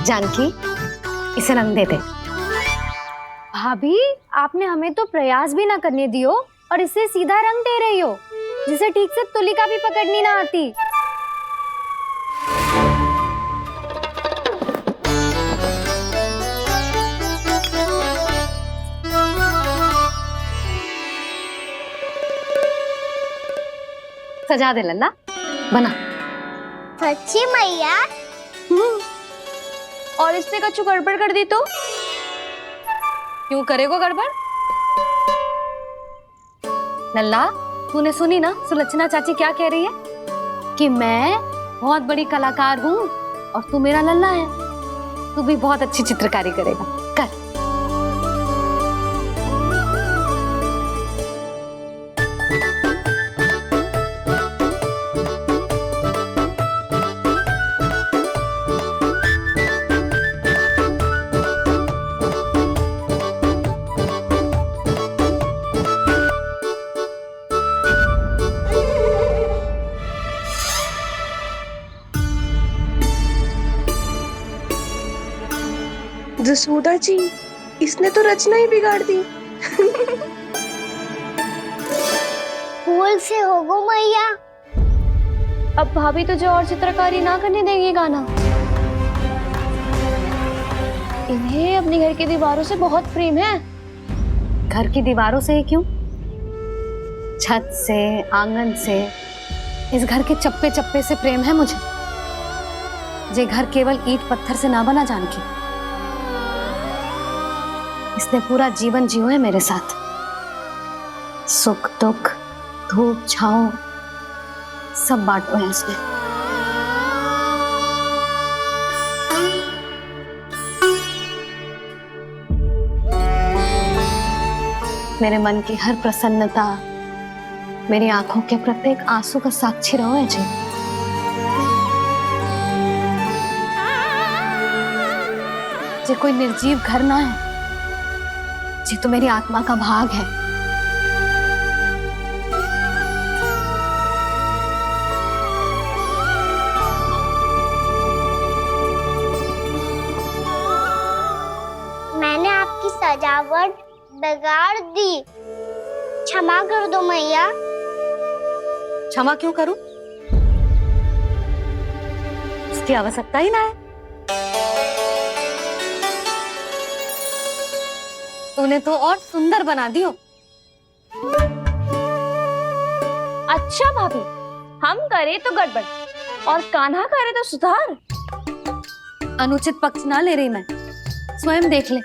जानकी, इसे रंग दे दे। भाभी, आपने हमें तो प्रयास भी ना करने दियो और इसे सीधा रंग दे रही हो, जिसे ठीक से तुलिका भी पकड़नी ना आती। सजा दे लल्ला, बना। सच्ची मैया? और इसने कछु गड़बड़ कर दी तो? क्यों करेगो गड़बड़? लल्ला, तूने सुनी ना सुलक्षणा चाची क्या कह रही है? कि मैं बहुत बड़ी कलाकार हूँ और तू मेरा लल्ला है। तू भी बहुत अच्छी चित्रकारी करेगा, कर। जसोदा जी, इसने तो रचना ही बिगाड़ दी। फूल से होगो मैया। अब भाभी तुझे और चित्रकारी ना करने देंगी गाना। इन्हें अपने घर की दीवारों से बहुत प्रेम है। घर की दीवारों से ही क्यों? छत से, आंगन से, इस घर के चप्पे चप्पे से प्रेम है मुझे। ये घर केवल ईंट पत्थर से ना बना जानकी। इसने पूरा जीवन जियो है मेरे साथ। सुख दुख, धूप छांव सब बांटो है इसने। मेरे मन की हर प्रसन्नता, मेरी आंखों के प्रत्येक आंसू का साक्षी रहो है जी। ये कोई निर्जीव घर ना है, ये तो मेरी आत्मा का भाग है। मैंने आपकी सजावट बिगाड़ दी, क्षमा कर दो मैया। क्षमा क्यों करूं? इसकी आवश्यकता ही ना है। तूने तो और सुंदर बना दियो। अच्छा भाभी, हम करे तो गड़बड़ और कान्हा करे तो सुधार। अनुचित पक्ष ना ले रही मैं, स्वयं देख ले।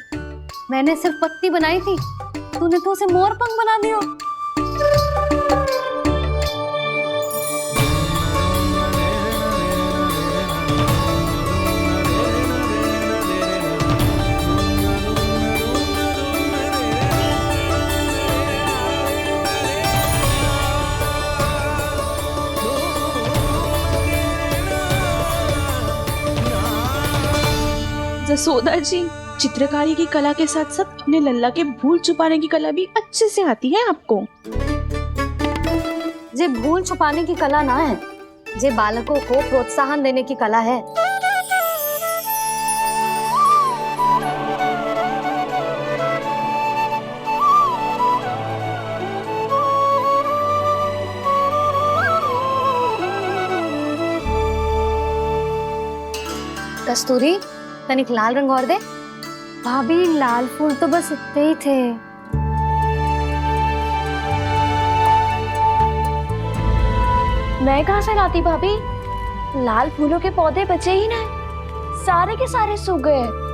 मैंने सिर्फ पत्ती बनाई थी, तूने तो उसे मोरपंख बना दियो। जसोदा जी, चित्रकारी की कला के साथ साथ अपने लल्ला के भूल छुपाने की कला भी अच्छे से आती है आपको। ये भूल छुपाने की कला ना है, ये बालकों को प्रोत्साहन देने की कला है। कस्तूरी, तनिक लाल रंग और दे। भाभी, लाल फूल तो बस इतने ही थे। मैं कहाँ से लाती भाभी? लाल फूलों के पौधे बचे ही ना, सारे के सारे सूख गए।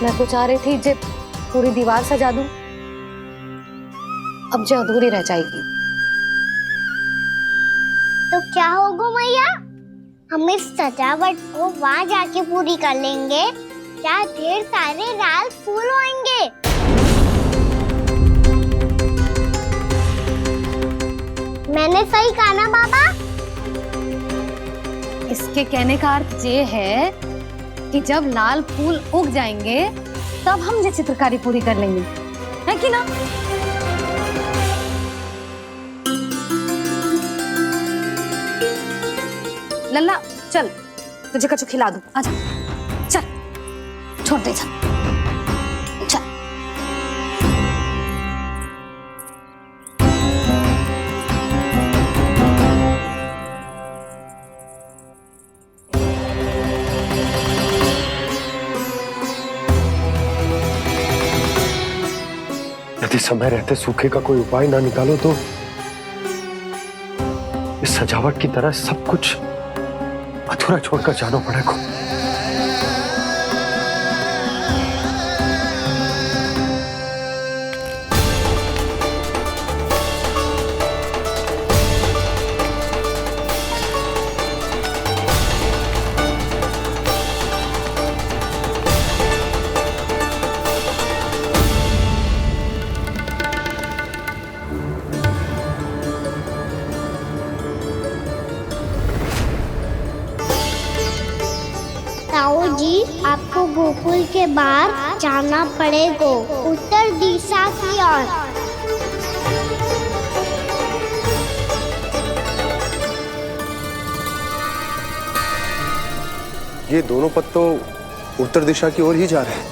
मैं तो चाह रही थी जे पूरी दीवार सजा दूं, अब जो अधूरी रह जाएगी। तो क्या होगा मैया? हम इस सजावट को वहाँ जाके पूरी कर लेंगे, जहाँ ढेर सारे लाल फूल होंगे। मैंने सही कहा ना बाबा? इसके कहने का अर्थ ये है कि जब लाल फूल उग जाएंगे तब हम ये चित्रकारी पूरी कर लेंगे, है कि ना? लल्ला चल, तुझे कछु खिला दूं, आजा चल, छोड़ दे चल। यदि समय रहते सूखे का कोई उपाय ना निकालो तो इस सजावट की तरह सब कुछ अधूरा छोड़कर जाना पड़ेगा। ताऊ जी, आपको गोकुल के बाहर जाना पड़ेगा, उत्तर दिशा की ओर। ये दोनों पथ तो उत्तर दिशा की ओर ही जा रहे हैं,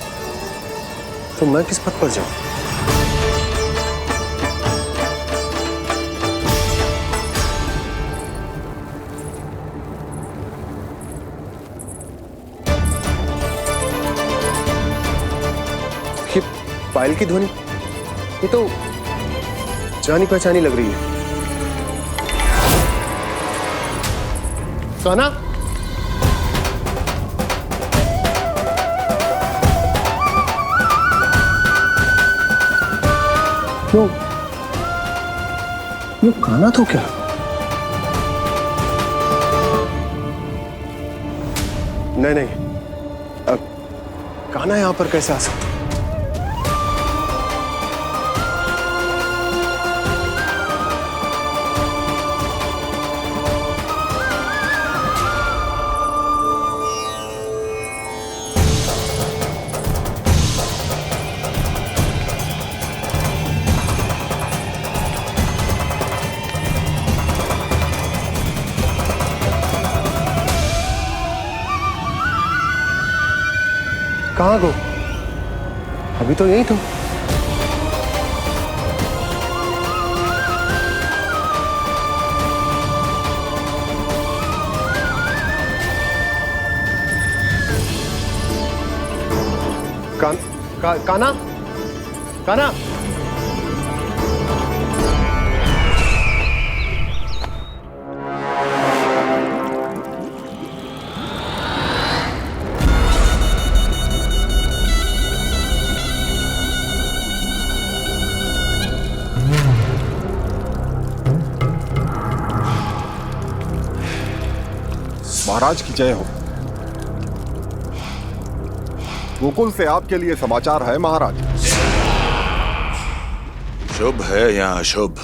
तो मैं किस पथ पर जाऊं? ये पायल की ध्वनि, ये तो जानी पहचानी लग रही है। कान्हा, यो कान्हा तो क्या? नहीं, अब कान्हा यहां पर कैसे आ सकता? कहाँ गो? अभी तो यही तो। कान्हा, कान्हा, महाराज की जय हो। गोकुल से आपके लिए समाचार है महाराज। शुभ है या अशुभ?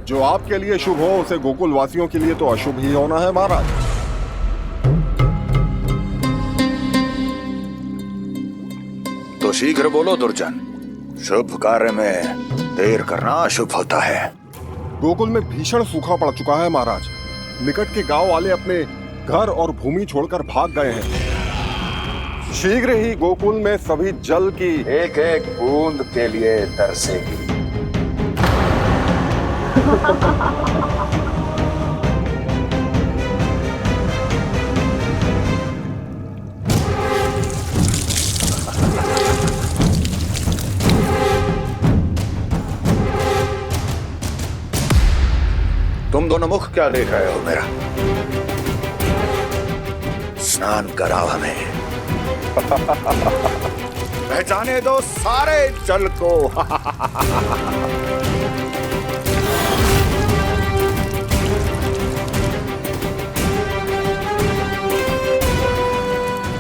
जो आपके लिए शुभ हो उसे गोकुल वासियों के लिए तो अशुभ ही होना है महाराज। तो शीघ्र बोलो दुर्जन, शुभ कार्य में देर करना अशुभ होता है। गोकुल में भीषण सूखा पड़ चुका है महाराज। निकट के गांव वाले अपने घर और भूमि छोड़कर भाग गए हैं। शीघ्र ही गोकुल में सभी जल की एक एक बूंद के लिए तरसेगी। तुम दोनों मुख क्या देख रहे हो मेरा? स्नान कराओ हमें। पहचाने दो सारे जल को।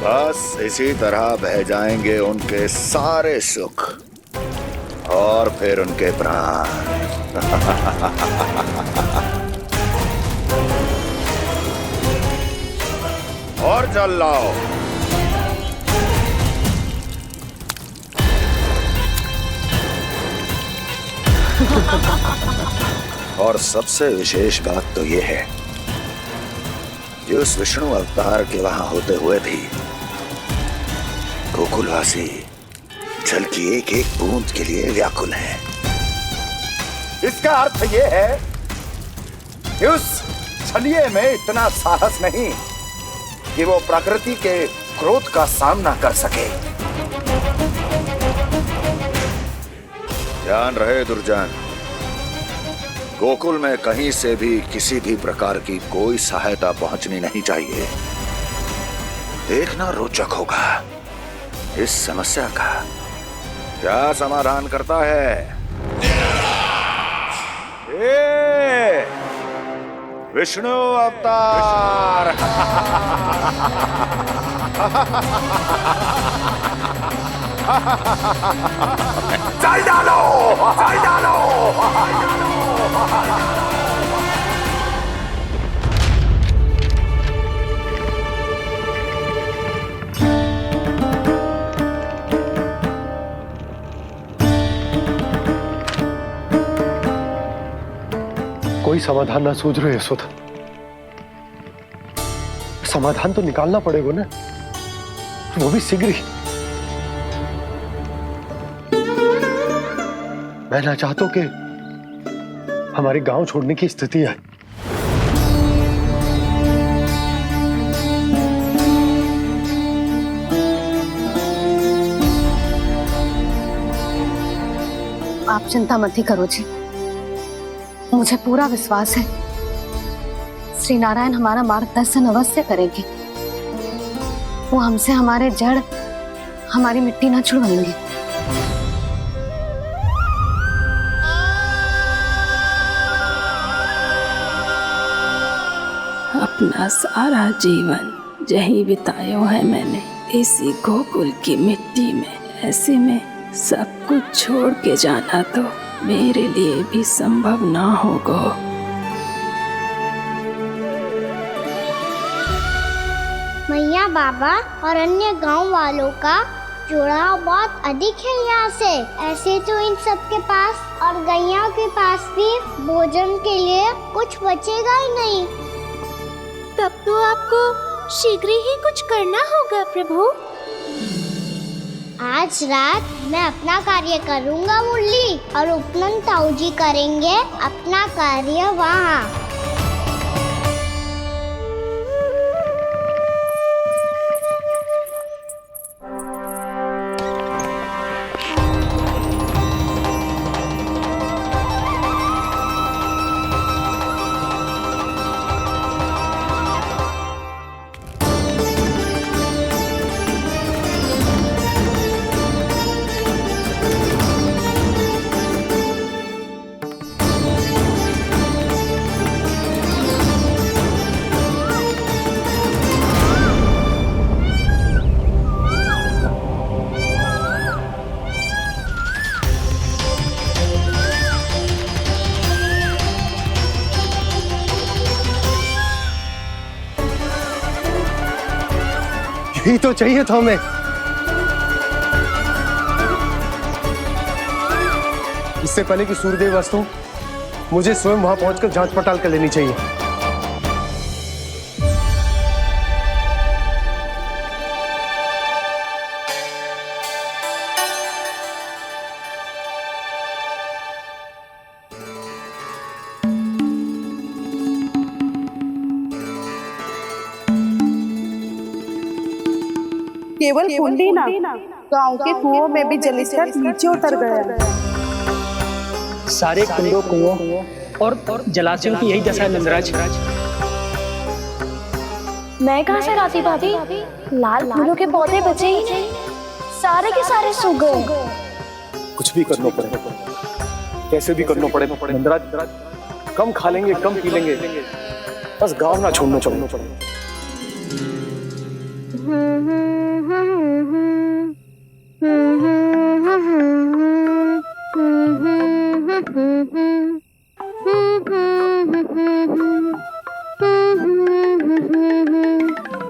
बस इसी तरह बह जाएंगे उनके सारे सुख और फिर उनके प्राण। जल लाओ। और सबसे विशेष बात तो ये है कि उस विष्णु अवतार के वहां होते हुए भी गोकुलवासी जल की एक एक बूंद के लिए व्याकुल है। इसका अर्थ ये है कि उस छलिए में इतना साहस नहीं कि वो प्रकृति के क्रोध का सामना कर सके। ध्यान रहे दुर्जन, गोकुल में कहीं से भी किसी भी प्रकार की कोई सहायता पहुंचनी नहीं चाहिए। देखना रोचक होगा इस समस्या का क्या समाधान करता है। विष्णु अवतार। चल डालो, चल डालो। कोई समाधान ना सूझ रहे यशोदा। समाधान तो निकालना पड़ेगा ना, वो भी शीघ्र ही। मैं ना चाहता हूं कि हमारे गांव छोड़ने की स्थिति है। आप चिंता मत ही करो जी, मुझे पूरा विश्वास है श्री नारायण हमारा मार्गदर्शन अवश्य करेंगे। वो हमसे हमारे जड़, हमारी मिट्टी ना छुड़वाएंगे। अपना सारा जीवन यही बिताया है मैंने, इसी गोकुल की मिट्टी में। ऐसे में सब कुछ छोड़ के जाना तो मेरे लिए भी संभव ना होगा। मैया, बाबा और अन्य गांव वालों का जुड़ाव बहुत अधिक है यहाँ से। ऐसे तो इन सब के पास और गैया के पास भी भोजन के लिए कुछ बचेगा ही नहीं। तब तो आपको शीघ्र ही कुछ करना होगा प्रभु। आज रात मैं अपना कार्य करूँगा मुरली, और उपनंद ताऊ जी करेंगे अपना कार्य वहाँ। यही तो चाहिए था हमें। इससे पहले कि सूर्यदेव अस्त हो, मुझे स्वयं वहां पहुंचकर जांच पड़ताल कर लेनी चाहिए। केवल कुंडी ना, गांव के कुओं में भी जलस्तर नीचे उतर गया। सारे कुंडों, कुओं और जलाशयों की यही दशा है नंदराज। मैं कहाँ से लाती भाभी? लाल फूलों के पौधे बचे ही नहीं, सारे के सारे सूख गए। कुछ भी करना पड़ेगा, कैसे भी करना पड़ेगा नंदराज। कम खा लेंगे, कम पी लेंगे, बस गांव ना छोड़ना पड़ेगा।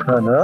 है ना?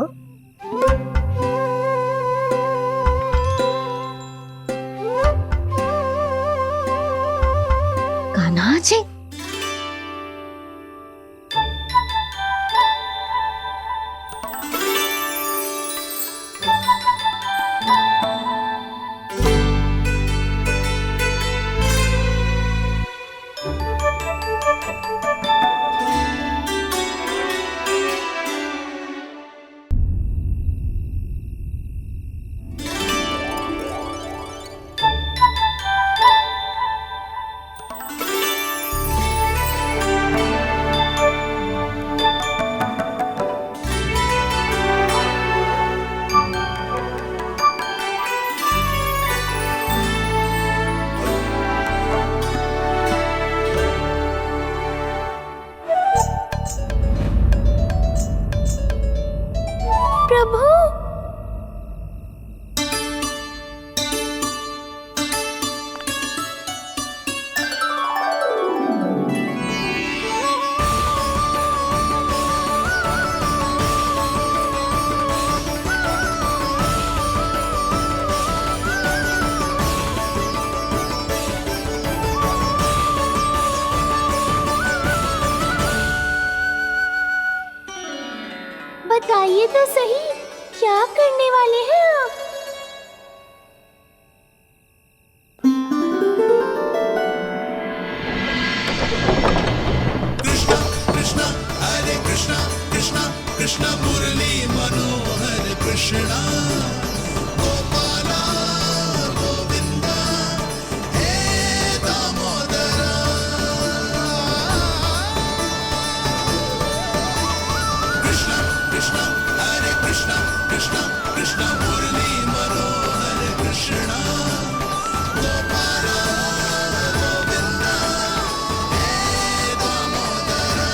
प्रभु। बताइए तो सही, क्या करने वाले हैं आप? कृष्णा कृष्णा हरे कृष्णा कृष्णा कृष्णा मुरली मनोहर कृष्णा गोपाला गोविंदा हे दामोदरा। कृष्णा कृष्णा हरे कृष्णा कृष्णा कृष्णा मुरली मनोहर कृष्णा गोपाला गोविंदा हे दामोदरा।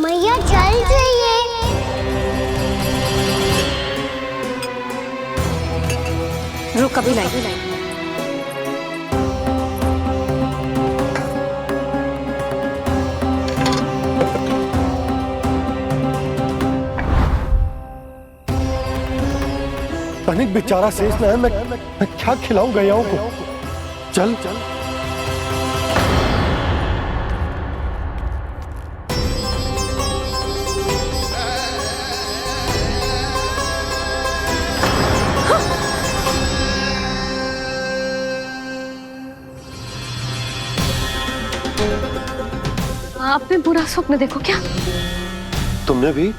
मैया जल जाइए। रुक अभी लाई। तनिक बेचारा शेष न है, मैं क्या खिलाऊं गयाओं को। चल चल आपने बुरा स्वप्न देखो क्या? तुमने भी?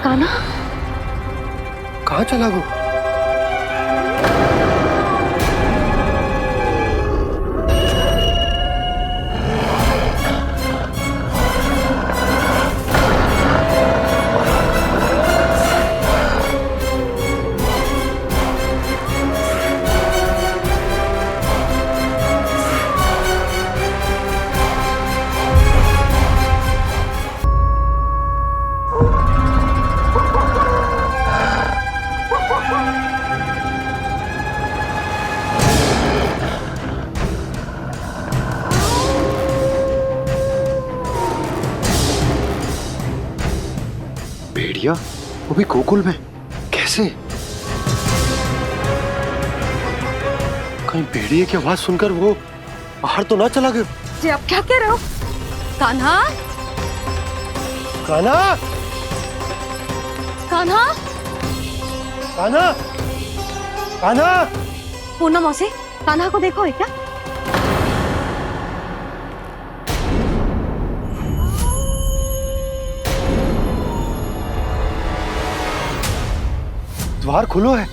काना कहाँ चला गो? भेड़िया, वो भी गोकुल में, कैसे? कहीं भेड़िए की आवाज सुनकर वो बाहर तो ना चला गया? जी आप क्या कह रहे हो? कान्हा, कान्हा, कान्हा, कान्हा, कान्हा! पूर्णा मौसी, कान्हा को देखो है क्या? द्वार खुलो है।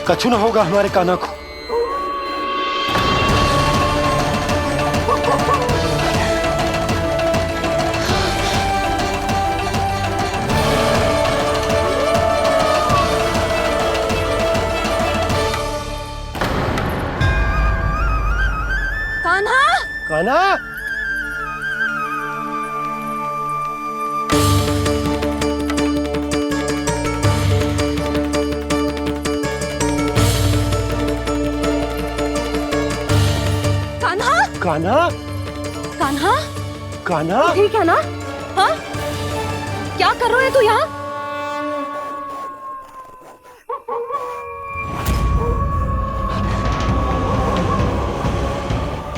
कछु ना होगा हमारे कान्हा को। कान्हा, कान्हा, कान्हा, कान्हा, कान्हा, ठीक है ना? हाँ? क्या कर रहे हो तू यहाँ?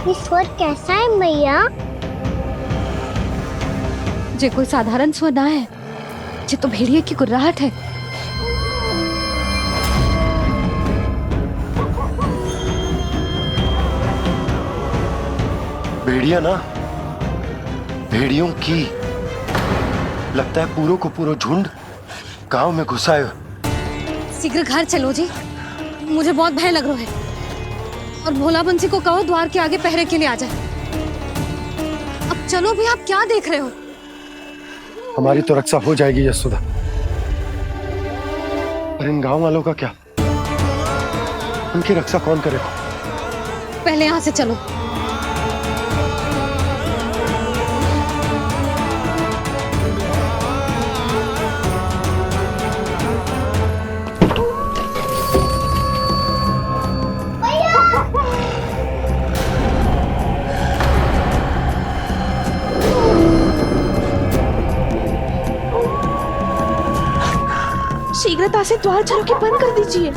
ये स्वर कैसा है मैया? जे कोई साधारण स्वर ना है, जे तो भेड़िए की गुर्राहट है। भेड़िया ना, भेड़ियों की, लगता है पूरो को पूरो झुंड गांव में घुसा है। शीघ्र घर चलो जी, मुझे बहुत भय लग रहा है। और भोला बंसी को कहो द्वार के आगे पहरे के लिए आ जाए। अब चलो भी, आप क्या देख रहे हो? हमारी तो रक्षा हो जाएगी यशोदा, पर इन गांव वालों का क्या? उनकी रक्षा कौन करेगा? पहले यहाँ से चलो। शीघ्रता से द्वार चलो के बंद कर दीजिए।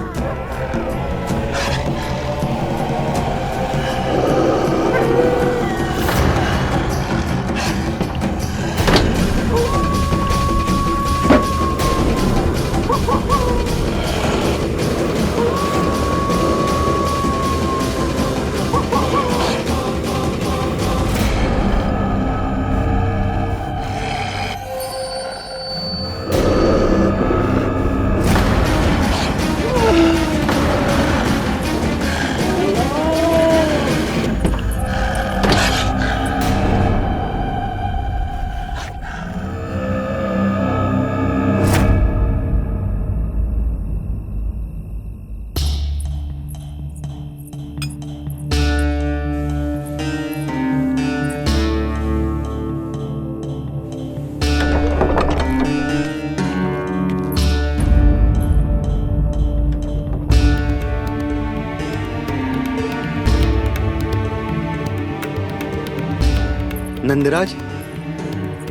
नंदराज,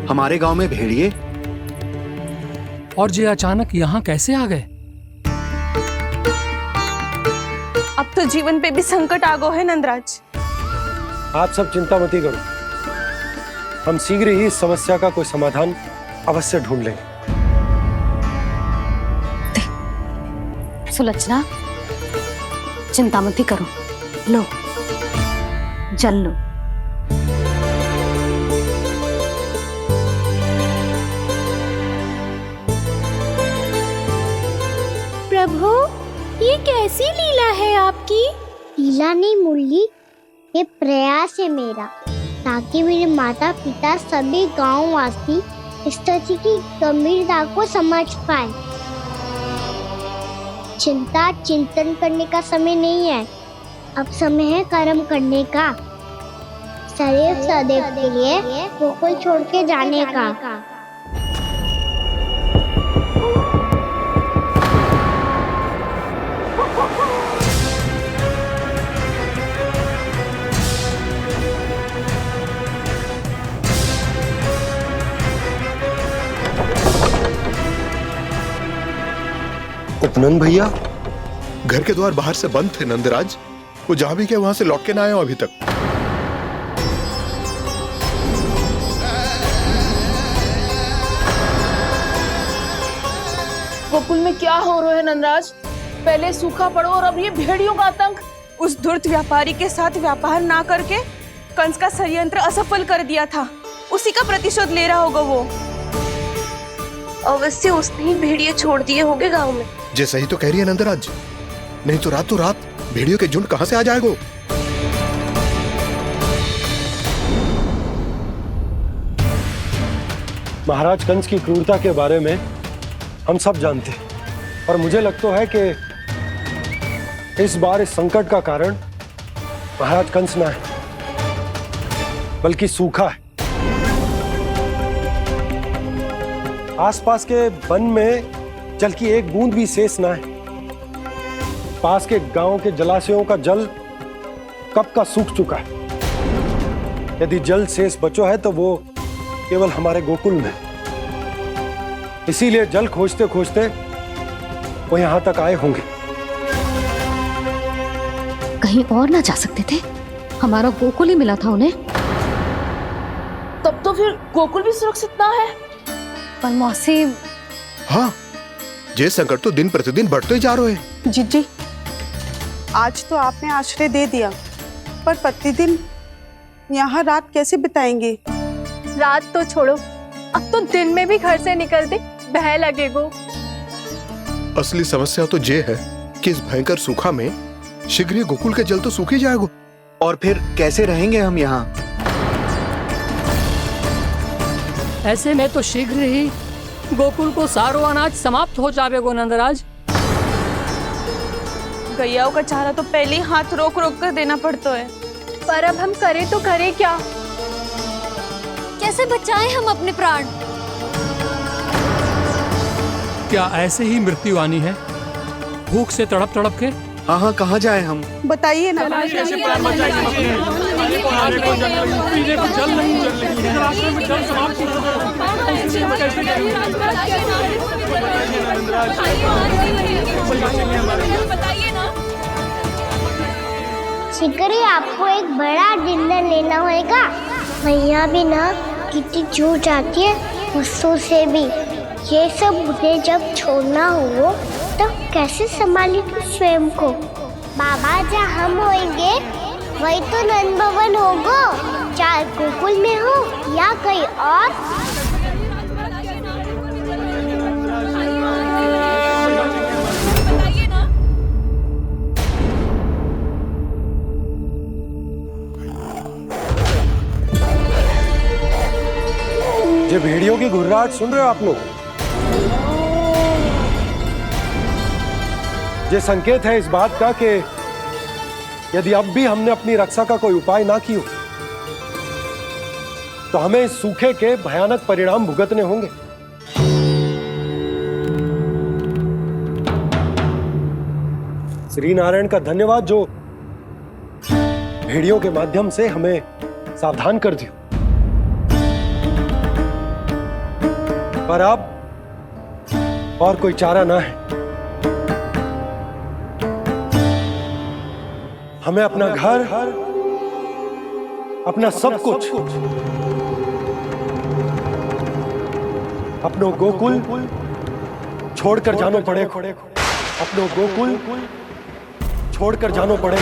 हमारे गांव में भेड़िए और ये अचानक यहाँ कैसे आ गए? अब तो जीवन पे भी संकट आ गो है नंदराज। आप सब चिंता मत करो, हम शीघ्र ही इस समस्या का कोई समाधान अवश्य ढूंढ लेंगे। सुलक्षणा, चिंता मत करो, लो जल लो। प्रभु, ये कैसी लीला है आपकी? लीला नहीं मुरली, ये प्रयास है मेरा, ताकि मेरे माता पिता सभी गांव वासी स्थिति की गंभीरता को समझ पाए। चिंता चिंतन करने का समय नहीं है, अब समय है कर्म करने का, सदैव सदैव के लिए गोकुल छोड़ के जाने का। सुनन भैया, घर के द्वार बाहर से बंद थे नंदराज। वो जहां भी गए वहां से लौट के ना आए हो अभी तक। गोकुल में क्या हो रहा है नंदराज? पहले सूखा पड़ो और अब ये भेड़ियों का आतंक। उस धूर्त व्यापारी के साथ व्यापार ना करके कंस का षड्यंत्र असफल कर दिया था, उसी का प्रतिशोध ले रहा होगा वो। अवश्य उसने ही भेड़िए छोड़ दिए होंगे गांव में। जे सही तो कह रही है नंदराज, नहीं तो रात भेड़ियों के झुंड कहां से आ जाएगा? महाराज कंस की क्रूरता के बारे में हम सब जानते हैं, और मुझे लगता है कि इस बार इस संकट का कारण महाराज कंस ना है, बल्कि सूखा है। आसपास के वन में जल की एक बूंद भी शेष ना है। पास के गांव के जलाशयों का जल कब का सूख चुका है। यदि जल शेष बचो है तो वो केवल हमारे गोकुल में। इसीलिए जल खोजते खोजते वो यहां तक आए होंगे। कहीं और ना जा सकते थे? हमारा गोकुल ही मिला था उन्हें। तब तो फिर गोकुल भी सुरक्षित ना है। पर मौसी, हाँ, ये संकट तो दिन प्रतिदिन बढ़ते जा रहे हैं। जीजी, आज तो आपने आश्रय दे दिया, पर प्रतिदिन यहाँ रात कैसे बिताएंगे? रात तो छोड़ो, अब तो दिन में भी घर से निकलते भय लगेगो। असली समस्या तो ये है कि इस भयंकर सूखा में शीघ्र ही गोकुल के जल तो सूख ही जाएगा। और फिर कैसे रहेंगे हम यहाँ? ऐसे में तो शीघ्र ही गोकुल को सारो अनाज समाप्त हो जाएगो नंदराज। गैयाओं का चारा तो पहले ही हाथ रोक रोक कर देना पड़ता है। पर अब हम करें तो करें क्या? कैसे बचाएं हम अपने प्राण? क्या ऐसे ही मृत्यु आनी है, भूख से तड़प तड़प के? हाँ हाँ, कहाँ जाए हम? बताइए ना। कैसे प्राण बचाएं? पीने को जल नहीं, जल नहीं है, रास्ते में जल समाप्त हो शिकारी, आपको एक बड़ा डिनर लेना होगा। मैया भी ना कितनी जूझ जाती है गुस्सों से भी। ये सब उन्हें जब छोड़ना हो तो कैसे संभाली तू स्वयं को? बाबा जहाँ हम होंगे वही तो नंद भवन होगा, चाहे गोकुल में हो या कहीं और। ये भेड़ियों की घुर्राहट सुन रहे हो आप लोग? ये संकेत है इस बात का कि यदि अब भी हमने अपनी रक्षा का कोई उपाय ना किया तो हमें इस सूखे के भयानक परिणाम भुगतने होंगे। श्री नारायण का धन्यवाद जो भेड़ियों के माध्यम से हमें सावधान कर दिया। पर अब और कोई चारा ना है। हमें अपना घर, अपना सब कुछ, अपनो गोकुल छोड़कर जानो पड़े। अपनो गोकुल छोड़कर जानो पड़े।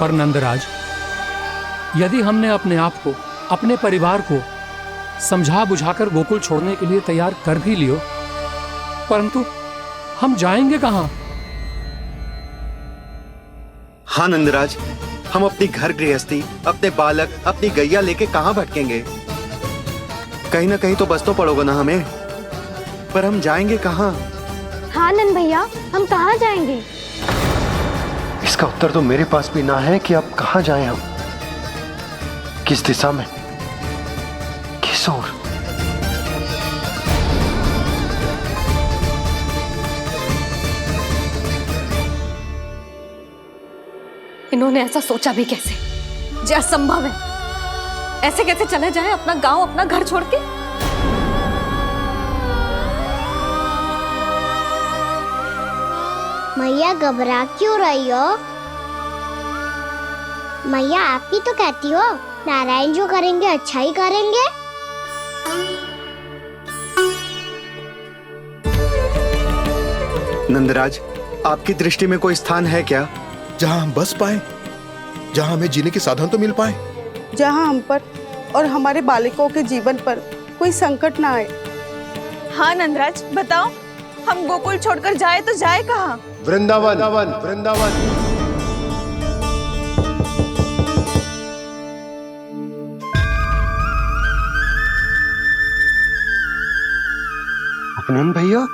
पर नंदराज, यदि हमने अपने आप को, अपने परिवार को समझा बुझाकर गोकुल छोड़ने के लिए तैयार कर भी लियो, परंतु हम जाएंगे कहां? हाँ नंदराज, हम अपनी घर गृहस्थी, अपने बालक, अपनी गैया लेके कहाँ भटकेंगे? कहीं ना कहीं तो बस तो पड़ोगे ना हमें, पर हम जाएंगे कहाँ? हाँ नंद भैया, हम कहाँ जाएंगे? इसका उत्तर तो मेरे पास भी ना है कि अब कहाँ जाएं हम, किस दिशा में, किस ओर। इन्होंने ऐसा सोचा भी कैसे? जो असंभव है। ऐसे कैसे चले जाए अपना गांव, अपना घर छोड़ के? मैया घबरा क्यों रही हो? मैया आप ही तो कहती हो नारायण जो करेंगे अच्छा ही करेंगे। नंदराज, आपकी दृष्टि में कोई स्थान है क्या जहां हम बस पाए, जहां हमें जीने के साधन तो मिल पाए, जहाँ हम पर और हमारे बालकों के जीवन पर कोई संकट ना आए? हाँ नंदराज, बताओ, हम गोकुल छोड़कर जाए तो जाए कहाँ? वृंदावन, वृंदावन। उपनंद भैया,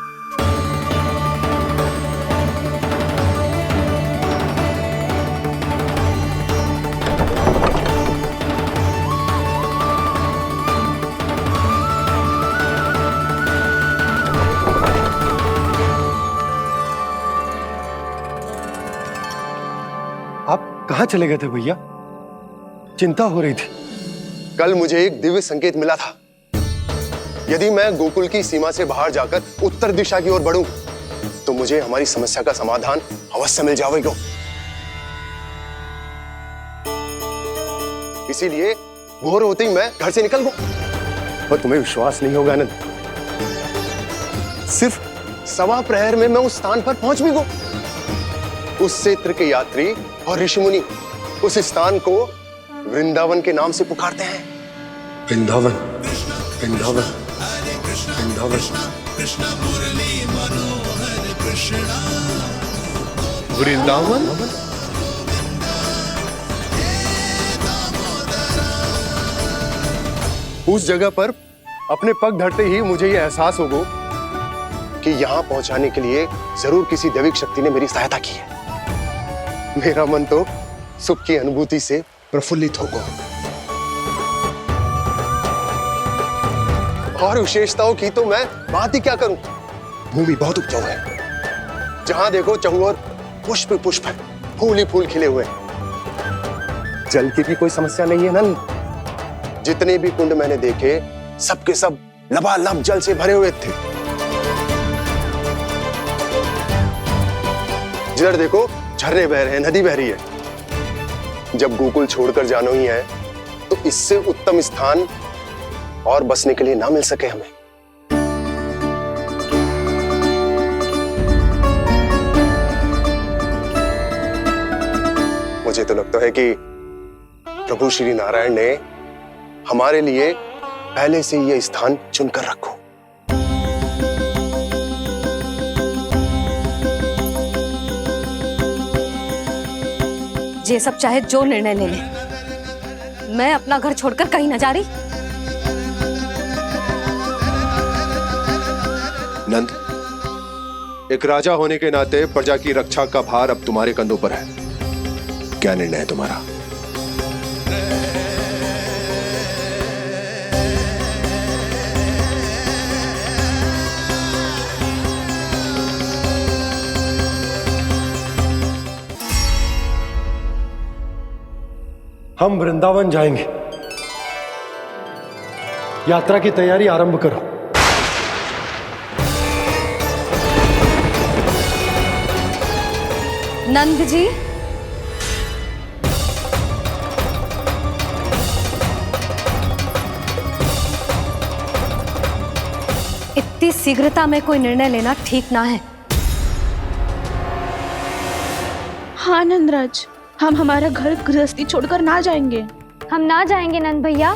आप कहाँ चले गए थे भैया? चिंता हो रही थी। कल मुझे एक दिव्य संकेत मिला था। यदि मैं गोकुल की सीमा से बाहर जाकर उत्तर दिशा की ओर बढ़ूं, तो मुझे हमारी समस्या का समाधान अवश्य मिल जाएगा। इसीलिए भोर होते ही मैं घर से निकल गया। और तुम्हें विश्वास नहीं होगा आनंद, सिर्फ 1.25 प्रहर में मैं उस स्थान पर पहुंच भी गया। उस क्षेत्र के यात्री और ऋषिमुनि उस स्थान को वृंदावन के नाम से पुकारते हैं। वृंदावन, वृंदावन, वृंदावन। वृंदावन? उस जगह पर अपने पग धरते ही मुझे यह एहसास होगा कि यहां पहुंचाने के लिए जरूर किसी दैविक शक्ति ने मेरी सहायता की है। मेरा मन तो सुख की अनुभूति से प्रफुल्लित होगा। और विशेषताओं की तो मैं बात ही क्या करूं। भूमि बहुत उपजाऊ है, जहां देखो चहुओर पुष्प पुष्प है, फूल ही फूल खिले हुए हैं। जल की भी कोई समस्या नहीं है नंद। जितने भी कुंड मैंने देखे, सबके सब लबालब जल से भरे हुए थे। जिधर देखो झरने बह रहे हैं, नदी बह रही है। जब गोकुल छोड़कर जाना ही है, तो इससे उत्तम स्थान और बसने के लिए ना मिल सके हमें। मुझे तो लगता है कि प्रभु श्री नारायण ने हमारे लिए पहले से यह स्थान चुनकर रखो। ये सब चाहे जो निर्णय ले ले, मैं अपना घर छोड़कर कहीं न जा रही। नंद, एक राजा होने के नाते प्रजा की रक्षा का भार अब तुम्हारे कंधों पर है। क्या निर्णय है तुम्हारा? हम वृंदावन जाएंगे। यात्रा की तैयारी आरंभ करो। नंद जी, इतनी शीघ्रता में कोई निर्णय लेना ठीक ना है। हाँ नंदराज, हम हमारा घर गृहस्थी छोड़कर ना जाएंगे। हम ना जाएंगे नंद भैया।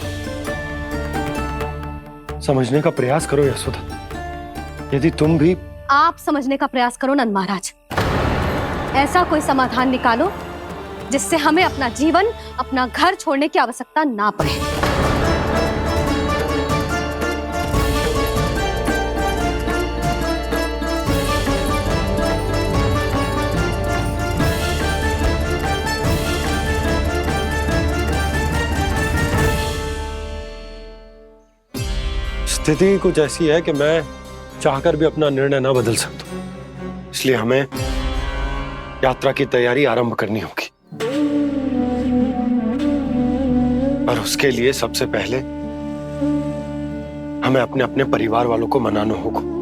समझने का प्रयास करो यशोदा, यदि तुम भी। आप समझने का प्रयास करो नंद महाराज। ऐसा कोई समाधान निकालो जिससे हमें अपना जीवन, अपना घर छोड़ने की आवश्यकता ना पड़े। स्थिति कुछ ऐसी है कि मैं चाहकर भी अपना निर्णय ना बदल सकता, इसलिए हमें यात्रा की तैयारी आरंभ करनी होगी। और उसके लिए सबसे पहले हमें अपने अपने परिवार वालों को मनाना होगा।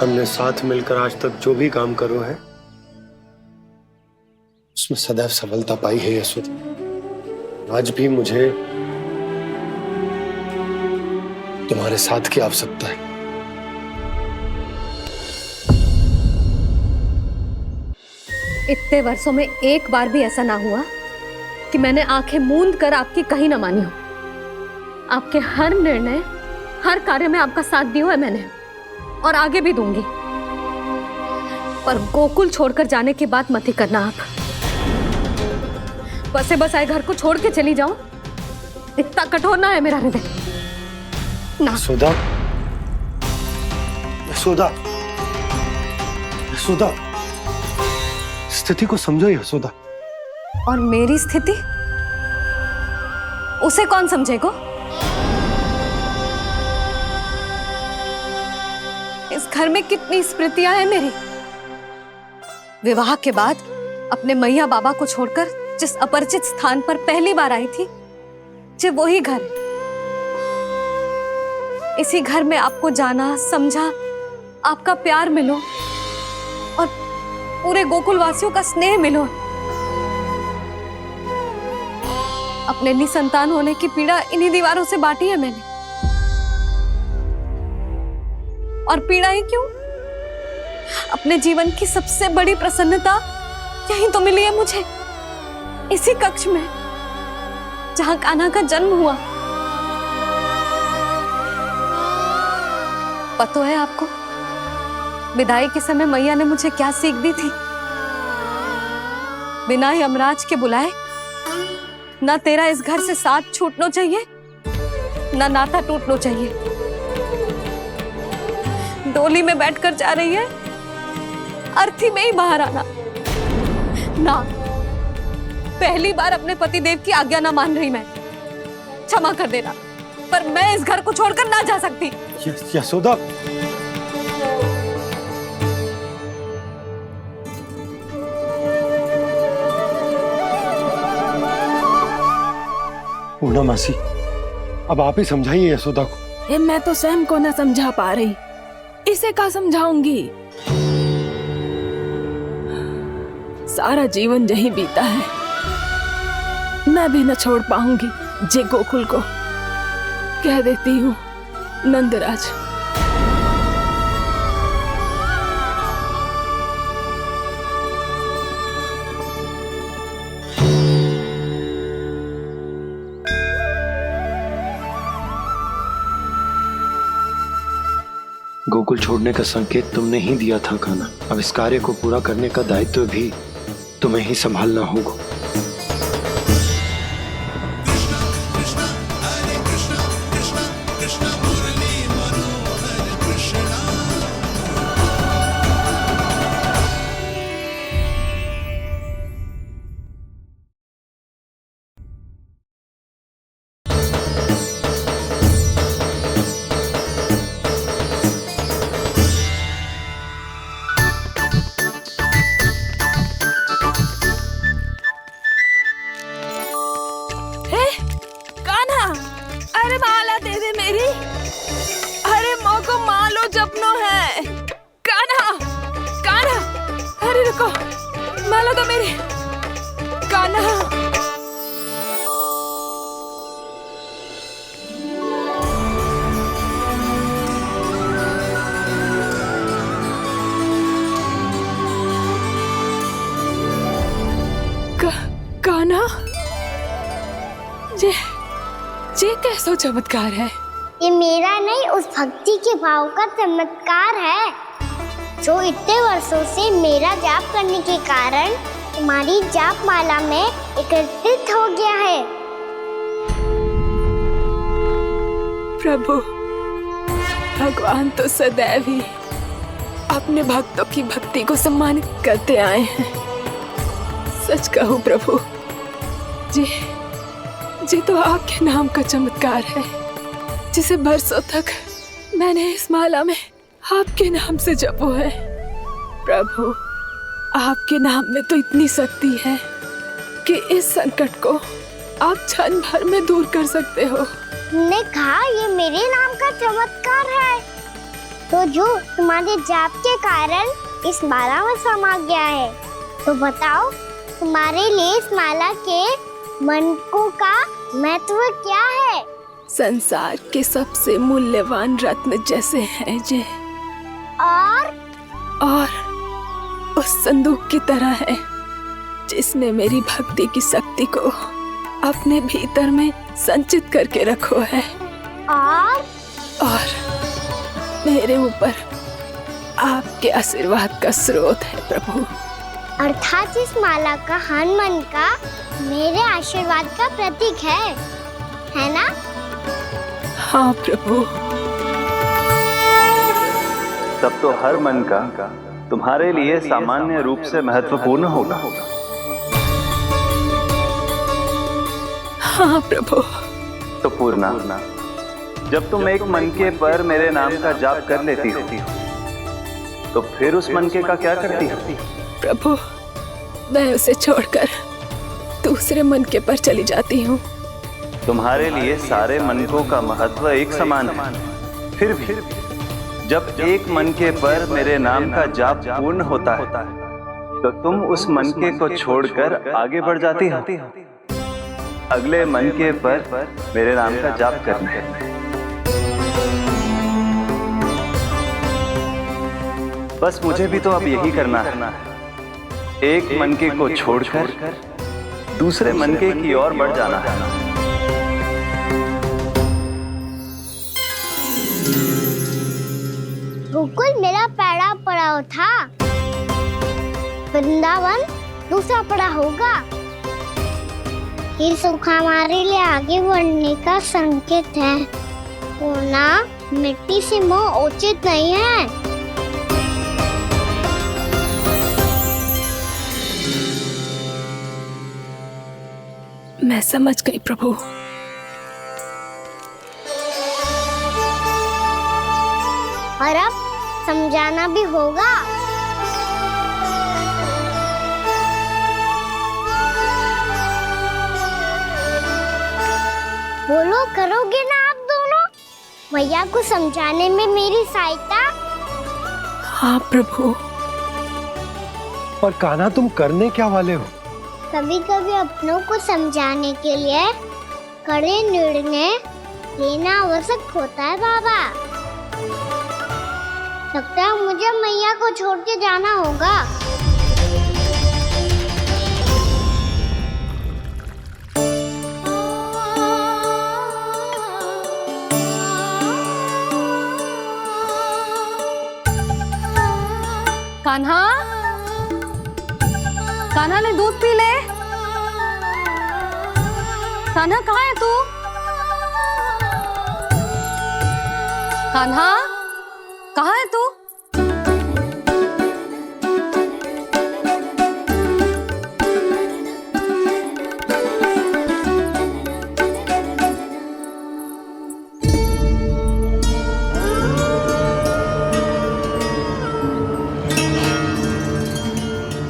हमने साथ मिलकर आज तक जो भी काम करो है उसमें सदैव सफलता पाई है यशोदा। आज भी मुझे तुम्हारे साथ की आवश्यकता है। इतने वर्षों में एक बार भी ऐसा ना हुआ कि मैंने आंखें मूंद कर आपकी कहीं ना मानी हो। आपके हर निर्णय, हर कार्य में आपका साथ दिया है मैंने, और आगे भी दूंगी। पर गोकुल छोड़कर जाने की बात मत ही करना आप। बसे बसाए घर को छोड़ के चली जाऊं, इतना कठोर ना है मेरा हृदय ना। यशोदा, यशोदा, यशोदा, स्थिति को समझो यशोदा। और मेरी स्थिति उसे कौन समझेगा? इस घर में कितनी स्मृतियां हैं मेरी। विवाह के बाद अपने मैया बाबा को छोड़कर जिस अपरिचित स्थान पर पहली बार आई थी, जो वही घर। इसी घर में आपको जाना, समझा, आपका प्यार मिलो और पूरे गोकुल वासियों का स्नेह मिलो। अपने निसंतान होने की पीड़ा इन्हीं दीवारों से बांटी है मैंने। और पीड़ा ही क्यों? अपने जीवन की सबसे बड़ी प्रसन्नता यहीं तो मिली है मुझे, इसी कक्ष में जहां कान्हा का जन्म हुआ। पता है आपको विदाई के समय मैया ने मुझे क्या सीख दी थी? बिना यमराज के बुलाए ना तेरा इस घर से साथ छूटना चाहिए, ना नाता टूटना चाहिए। डोली में बैठकर जा रही है, अर्थी में ही बाहर आना ना। पहली बार अपने पति देव की आज्ञा ना मान रही मैं, क्षमा कर देना, पर मैं इस घर को छोड़कर ना जा सकती। यशोदा, पूर्णा मासी, अब आप ही समझाइए यशोदा को। ये मैं तो स्वयं को न समझा पा रही, इसे क्या समझाऊंगी? सारा जीवन यही बीता है, मैं भी न छोड़ पाऊंगी जे गोकुल को। कह देती हूँ नंदराज। गोकुल छोड़ने का संकेत तुमने ही दिया था कान्हा। अब इस कार्य को पूरा करने का दायित्व भी तुम्हें ही संभालना होगा। सपनों है। कान्हा, कान्हा, अरे रुको, माला तो मेरी। कान्हा, कान्हा, ये कैसा चमत्कार है? ये मेरा नहीं, उस भक्ति के भाव का चमत्कार है जो इतने वर्षों से मेरा जाप करने के कारण तुम्हारी जाप माला में एकत्रित हो गया है। प्रभु, भगवान तो सदैव ही अपने भक्तों की भक्ति को सम्मानित करते आए हैं। सच कहूँ प्रभु, जी तो आपके नाम का चमत्कार है, जिसे बरसों तक मैंने इस माला में आपके नाम से जपो है। प्रभु, आपके नाम में तो इतनी शक्ति है कि इस संकट को आप क्षण भर में दूर कर सकते हो। तुमने कहा ये मेरे नाम का चमत्कार है, तो जो तुम्हारे जाप के कारण इस माला में समा गया है, तो बताओ तुम्हारे लिए इस माला के मनकों का महत्व क्या है? संसार के सबसे मूल्यवान रत्न जैसे हैं जे, और उस संदूक की तरह है जिसने मेरी भक्ति की शक्ति को अपने भीतर में संचित करके रखो है, और मेरे ऊपर आपके आशीर्वाद का स्रोत है प्रभु। अर्थात इस माला का हनुमान का मेरे आशीर्वाद का प्रतीक है ना? हाँ प्रभु। तब तो हर मन का तुम्हारे लिए सामान्य रूप से महत्वपूर्ण होगा। हाँ प्रभु। तो पूर्णा, जब तुम एक मनके पर मेरे नाम का जाप कर लेती हो, तो फिर उस मनके का क्या करती हो? प्रभु, मैं उसे छोड़कर दूसरे मनके पर चली जाती हूँ। तुम्हारे लिए सारे मनकों का महत्व एक समान है। फिर भी जब एक मनके पर मेरे नाम का जाप पूर्ण होता है, तो तुम उस मनके को छोड़कर आगे बढ़ जाती हो अगले मनके पर मेरे नाम का जाप करने। बस मुझे भी तो अब यही करना है, एक मनके को छोड़कर दूसरे मनके की ओर बढ़ जाना है। गोकुल मेरा पहला पड़ाव था, वृंदावन दूसरा पड़ाव होगा। ये सुख हमारे लिए आगे बढ़ने का संकेत है, पूर्णा, मिट्टी से मोह उचित नहीं है। मैं समझ गई प्रभु। और अब समझाना भी होगा। बोलो, करोगे ना आप दोनों? भैया को समझाने में मेरी सहायता? हाँ प्रभु। पर कान्हा, तुम करने क्या वाले हो? कभी कभी अपनों को समझाने के लिए कड़े निर्णय लेना आवश्यक होता है बाबा। लगता है मुझे मैया को छोड़ के जाना होगा। कान्हा, कान्हा ने दूध पी ले। कान्हा कहाँ है तू? कान्हा, कहाँ है तू?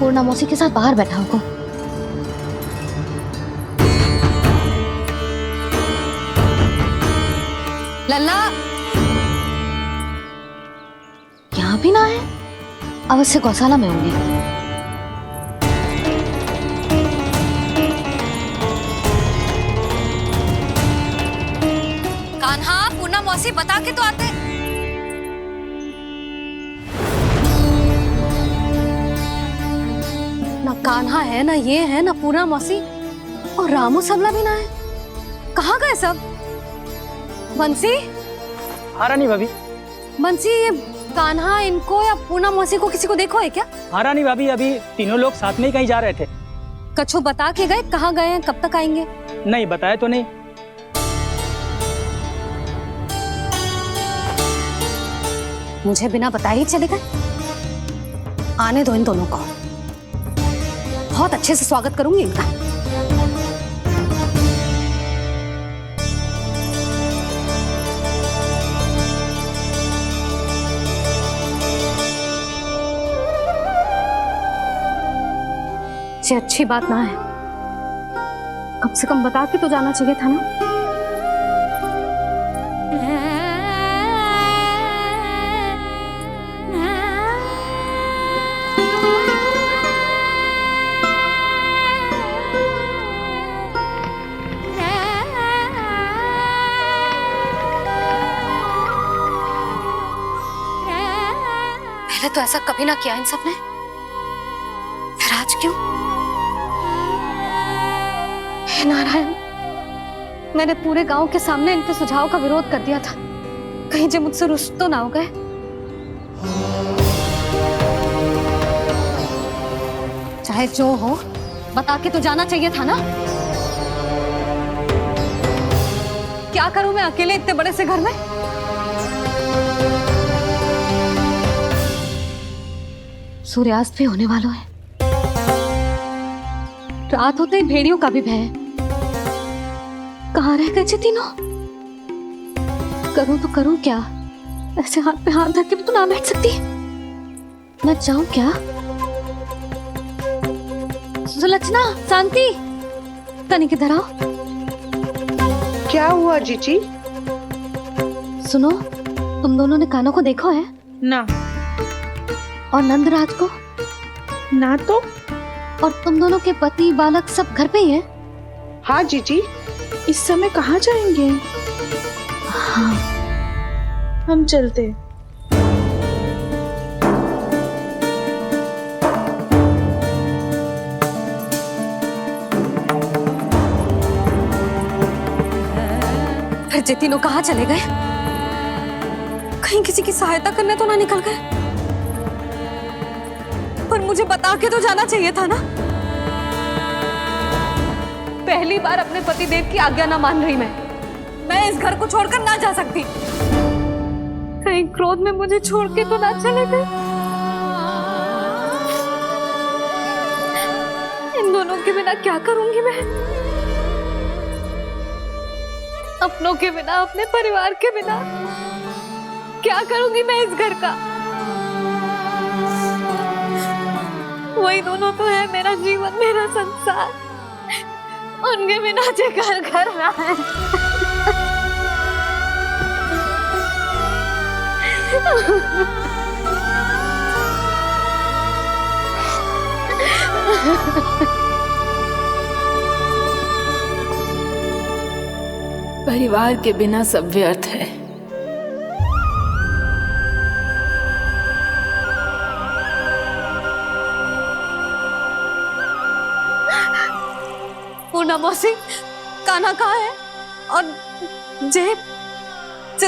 पूर्णा मौसी के साथ बाहर बैठा होगा। लल्ला, भाभी ना है, अवश्य गौशाला में होंगे। कान्हा, पूनम मौसी बता के तो आते। ना कान्हा है, ना ये है, ना पूनम मौसी, और रामू सबला भी ना है। कहाँ गए सब? बंसी? हाँ रानी भाभी। बंसी, ये कान्हा इनको या पूनम मौसी को किसी को देखो है क्या? हाँ रानी भाभी, अभी तीनों लोग साथ में ही कहीं जा रहे थे। कछु बता के गए कहाँ गए हैं, कब तक आएंगे? नहीं बताया तो नहीं। मुझे बिना बताए ही चले गए? आने दो इन दोनों को, बहुत अच्छे से स्वागत करूंगी इनका। ये अच्छी बात ना है, कम से कम बता के तो जाना चाहिए था ना। पहले तो ऐसा कभी ना किया इन सब ने, फिर आज क्यों? हे नारायण, मैंने पूरे गांव के सामने इनके सुझाव का विरोध कर दिया था, कहीं जो मुझसे रुष्ट तो ना हो गए। चाहे जो हो, बता के तो जाना चाहिए था ना। क्या करूं मैं अकेले इतने बड़े से घर में? सूर्यास्त भी होने वाला है, रात होते ही भेड़ियों का भी भय है। कहाँ रह गए तीनों? करूं तो करूं क्या? ऐसे हाथ पे हाथ धर के भी तो ना बैठ सकती। मैं जाऊं क्या? सुलक्षणा, शांति, तनी किधर आओ। क्या हुआ जीजी? सुनो, तुम दोनों ने कानों को देखो है? ना। और नंदराज को? ना तो। और तुम दोनों के पति बालक सब घर पे ही हैं? हाँ जीजी, इस समय कहाँ जाएंगे? हाँ, हम चलते। फिर जे तीनों कहाँ चले गए? कहीं किसी की सहायता करने तो ना निकल गए? पर मुझे बता के तो जाना चाहिए था ना। पहली बार अपने पतिदेव की आज्ञा ना मान रही मैं इस घर को छोड़कर ना जा सकती। कहीं क्रोध में मुझे छोड़ के तो ना चले गए। इन दोनों के बिना क्या करूंगी मैं? अपनों के बिना, अपने परिवार के बिना क्या करूंगी मैं इस घर का? वही दोनों तो है मेरा जीवन, मेरा संसार। उनके बिना जे घर घर रहा है। परिवार के बिना सब व्यर्थ है। पूनम मौसी, कान्हा कहाँ है? और जे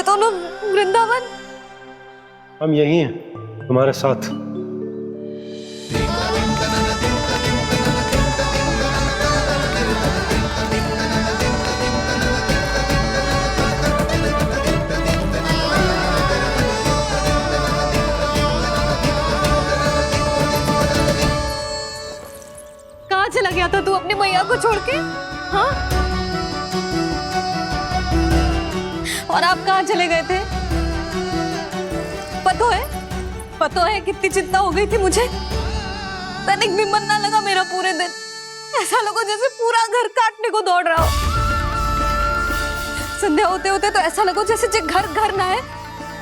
दोनों वृंदावन? हम यही हैं, तुम्हारे साथ। कहाँ चला गया था तू अपनी मैया को छोड़ के? हाँ? और आप कहाँ चले गए थे? पतो है कितनी चिंता हो गई थी मुझे। तनिक भी मन ना लगा मेरा पूरे दिन। ऐसा लगा जैसे पूरा घर काटने को दौड़ रहा हो। संध्या होते होते तो ऐसा लगा जैसे घर घर ना है,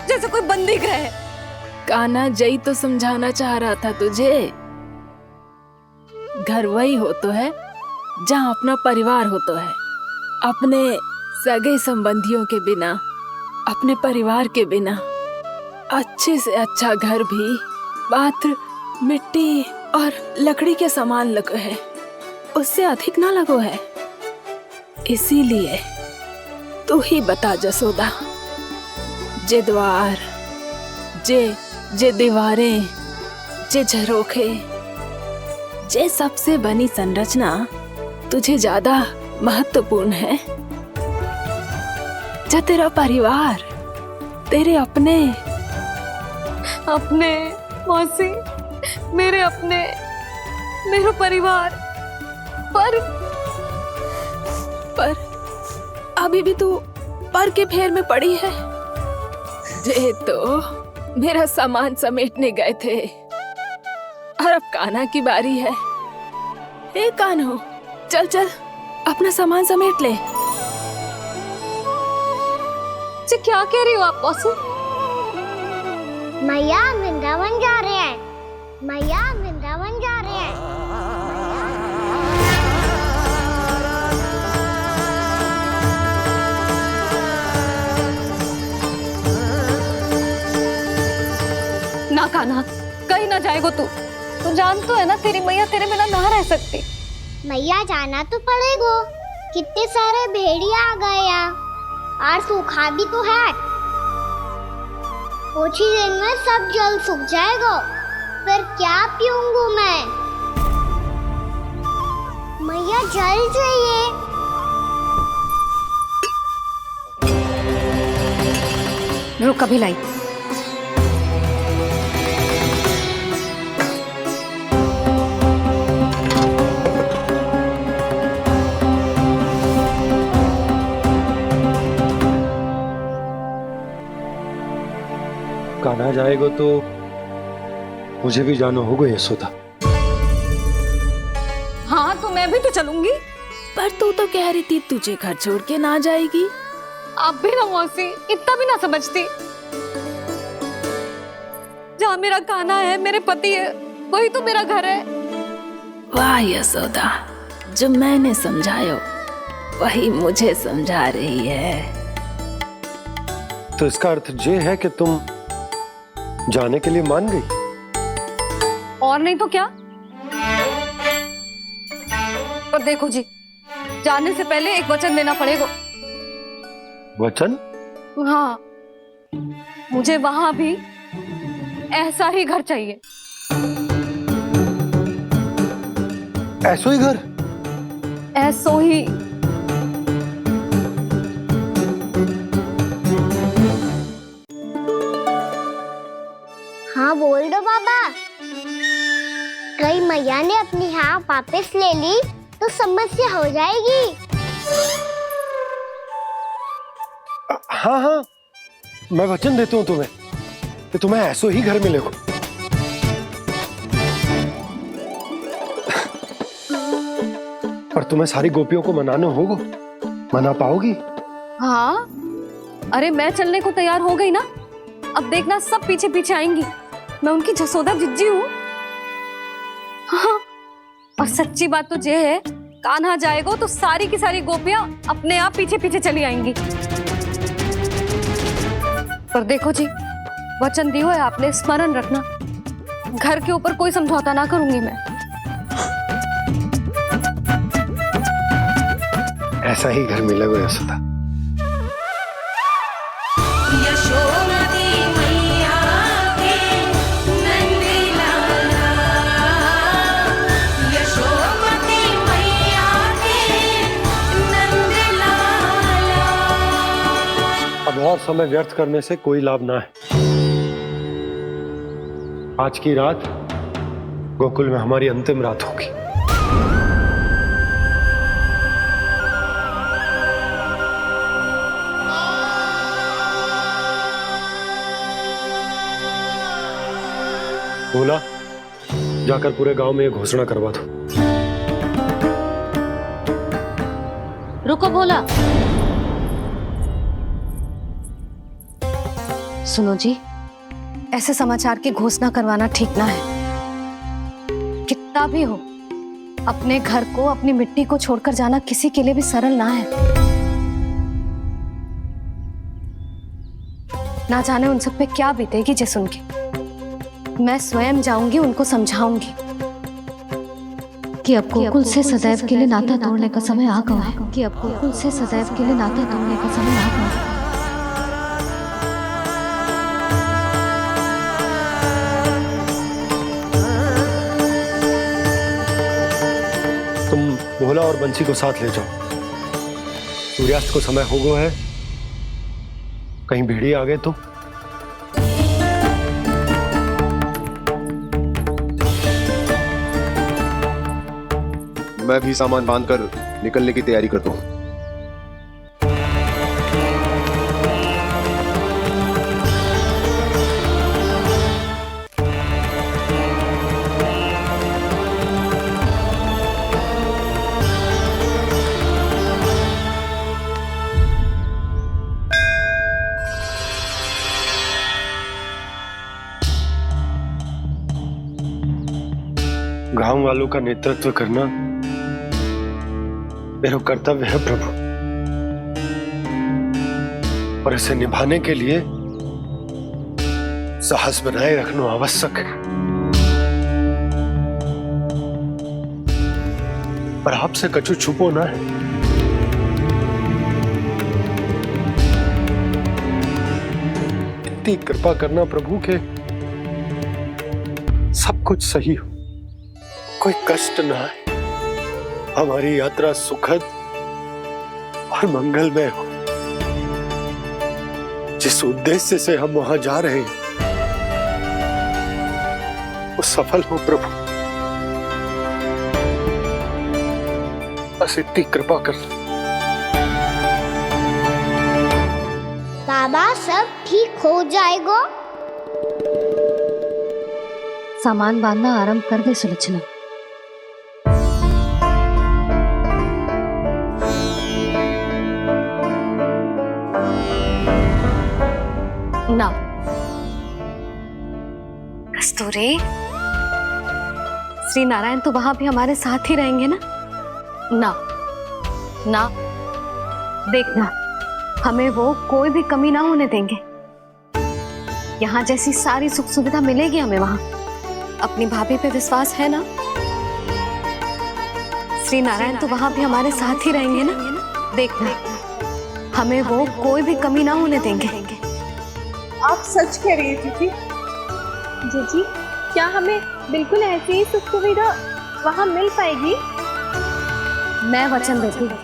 जैसे कोई बंदी गृह है। कान्हा जई तो समझाना चाह रहा था तुझे। घर वही हो तो है जहाँ अपना परिवार हो तो है। अपने सगे संबंधियों के बिना, अपने परिवार के बिना अच्छे से अच्छा घर भी मात्र मिट्टी और लकड़ी के समान लगो है, उससे अधिक ना लगो है। इसीलिए तू ही बता जसोदा, जे द्वार, जे दीवारें, जे झरोखे, जे सबसे बनी संरचना तुझे ज्यादा महत्वपूर्ण है? जो तेरा परिवार, तेरे अपने मौसी, मेरे अपने, मेरा परिवार, पर अभी भी तू पर के फेर में पड़ी है। जे तो मेरा सामान समेटने गए थे और अब कान्हा की बारी है। ए कान्हो, चल चल अपना सामान समेट ले। क्या कह रही हो आप मौसी? मैया वृंदावन जा रहे हैं, मैया वृंदावन जा रहे हैं। ना कान्हा, कहीं ना जाएगो तू जान तो है ना तेरी मैया तेरे बिना ना रह सकती। मैया जाना तो पड़ेगा, कितने सारे भेड़िया आ गए यहाँ और सूखा भी तो है। कुछ ही दिन में सब जल सूख जाएगा, फिर क्या पीऊंगा मैं? मैया जल चाहिए। रुक अभी लाई। कान्हा जाएगा तो मुझे भी जाना होगा यशोदा। हाँ तो मैं भी तो चलूंगी। पर तू तो कह रही थी तुझे घर छोड़ के ना जाएगी। आप भी ना मौसी, इतना भी ना समझती। जहाँ मेरा कान्हा है, मेरे पति है, वही तो मेरा घर है। वाह यशोदा, जो मैंने समझायो वही मुझे समझा रही है। तो इसका अर्थ ये है कि तुम जाने के लिए मान गई? और नहीं तो क्या। और देखो जी, जाने से पहले एक वचन देना पड़ेगा। वचन? हाँ, मुझे वहां भी ऐसा ही घर चाहिए। ऐसो ही घर? ऐसो ही। हाँ बोल दो बाबा। कहीं मैया ने अपनी हाँ वापस ले ली तो समस्या हो जाएगी। हाँ हाँ, मैं वचन देता हूँ तुम्हें कि तुम्हें ऐसो ही घर मिलेगा। पर तुम्हें सारी गोपियों को मनाना होगा, मना पाओगी? हाँ, अरे मैं चलने को तैयार हो गई ना। अब देखना सब पीछे पीछे आएंगी। मैं उनकी जसोदा जिज्जी हूँ। हाँ, और सच्ची बात तो ये है, कान्हा जाएगा तो सारी की सारी गोपियां अपने आप पीछे पीछे चली आएंगी। पर देखो जी, वचन दियो है आपने, स्मरण रखना, घर के ऊपर कोई समझौता ना करूंगी मैं। ऐसा ही घर मिलेगा यशोदा। अब और समय व्यर्थ करने से कोई लाभ ना है। आज की रात गोकुल में हमारी अंतिम रात होगी। बोला, जाकर पूरे गांव में ये घोषणा करवा दो। रुको भोला। सुनो जी, ऐसे समाचार की घोषणा करवाना ठीक ना है। कितना भी हो, अपने घर को, अपनी मिट्टी को छोड़कर जाना किसी के लिए भी सरल ना है। ना जाने उन सब पे क्या बीतेगी जे सुन के। मैं स्वयं जाऊंगी, उनको समझाऊंगी कि अब गोकुल से सदैव के लिए नाता तोड़ने का समय आ गया है, कि अब गोकुल से सदैव के लिए नाता तोड़ने का समय आ गया है। तुम भोला और बंसी को साथ ले जाओ। सूर्यास्त को समय हो गया है, कहीं भेड़िए आ गए तो। मैं भी सामान बांधकर निकलने की तैयारी करता हूँ। गांव वालों का नेतृत्व करना मेरा कर्तव्य है प्रभु, और इसे निभाने के लिए साहस बनाए रखना आवश्यक है। पर आपसे कछु छुपो ना है। इतनी कृपा करना प्रभु के सब कुछ सही हो, कोई कष्ट ना है, हमारी यात्रा सुखद और मंगलमय हो। जिस उद्देश्य से हम वहां जा रहे हैं वो सफल हो प्रभु, बस इतनी कृपा कर। बाबा सब ठीक हो जाएगा। सामान बांधना आरंभ कर दे सुलोचना। ना कस्तूरी, श्री नारायण तो वहां भी हमारे साथ ही रहेंगे ना? ना ना, देखना हमें वो कोई भी कमी ना होने देंगे। यहाँ जैसी सारी सुख सुविधा मिलेगी हमें वहां। अपनी भाभी पे विश्वास है ना? श्री नारायण तो वहां भी हमारे साथ ही रहेंगे ना? देखना हमें वो कोई भी कमी ना होने देंगे। आप सच कह रही है दीदी। जीजी, क्या हमें बिल्कुल ऐसी ही सुख सुविधा वहाँ मिल पाएगी? मैं वचन देती हूँ,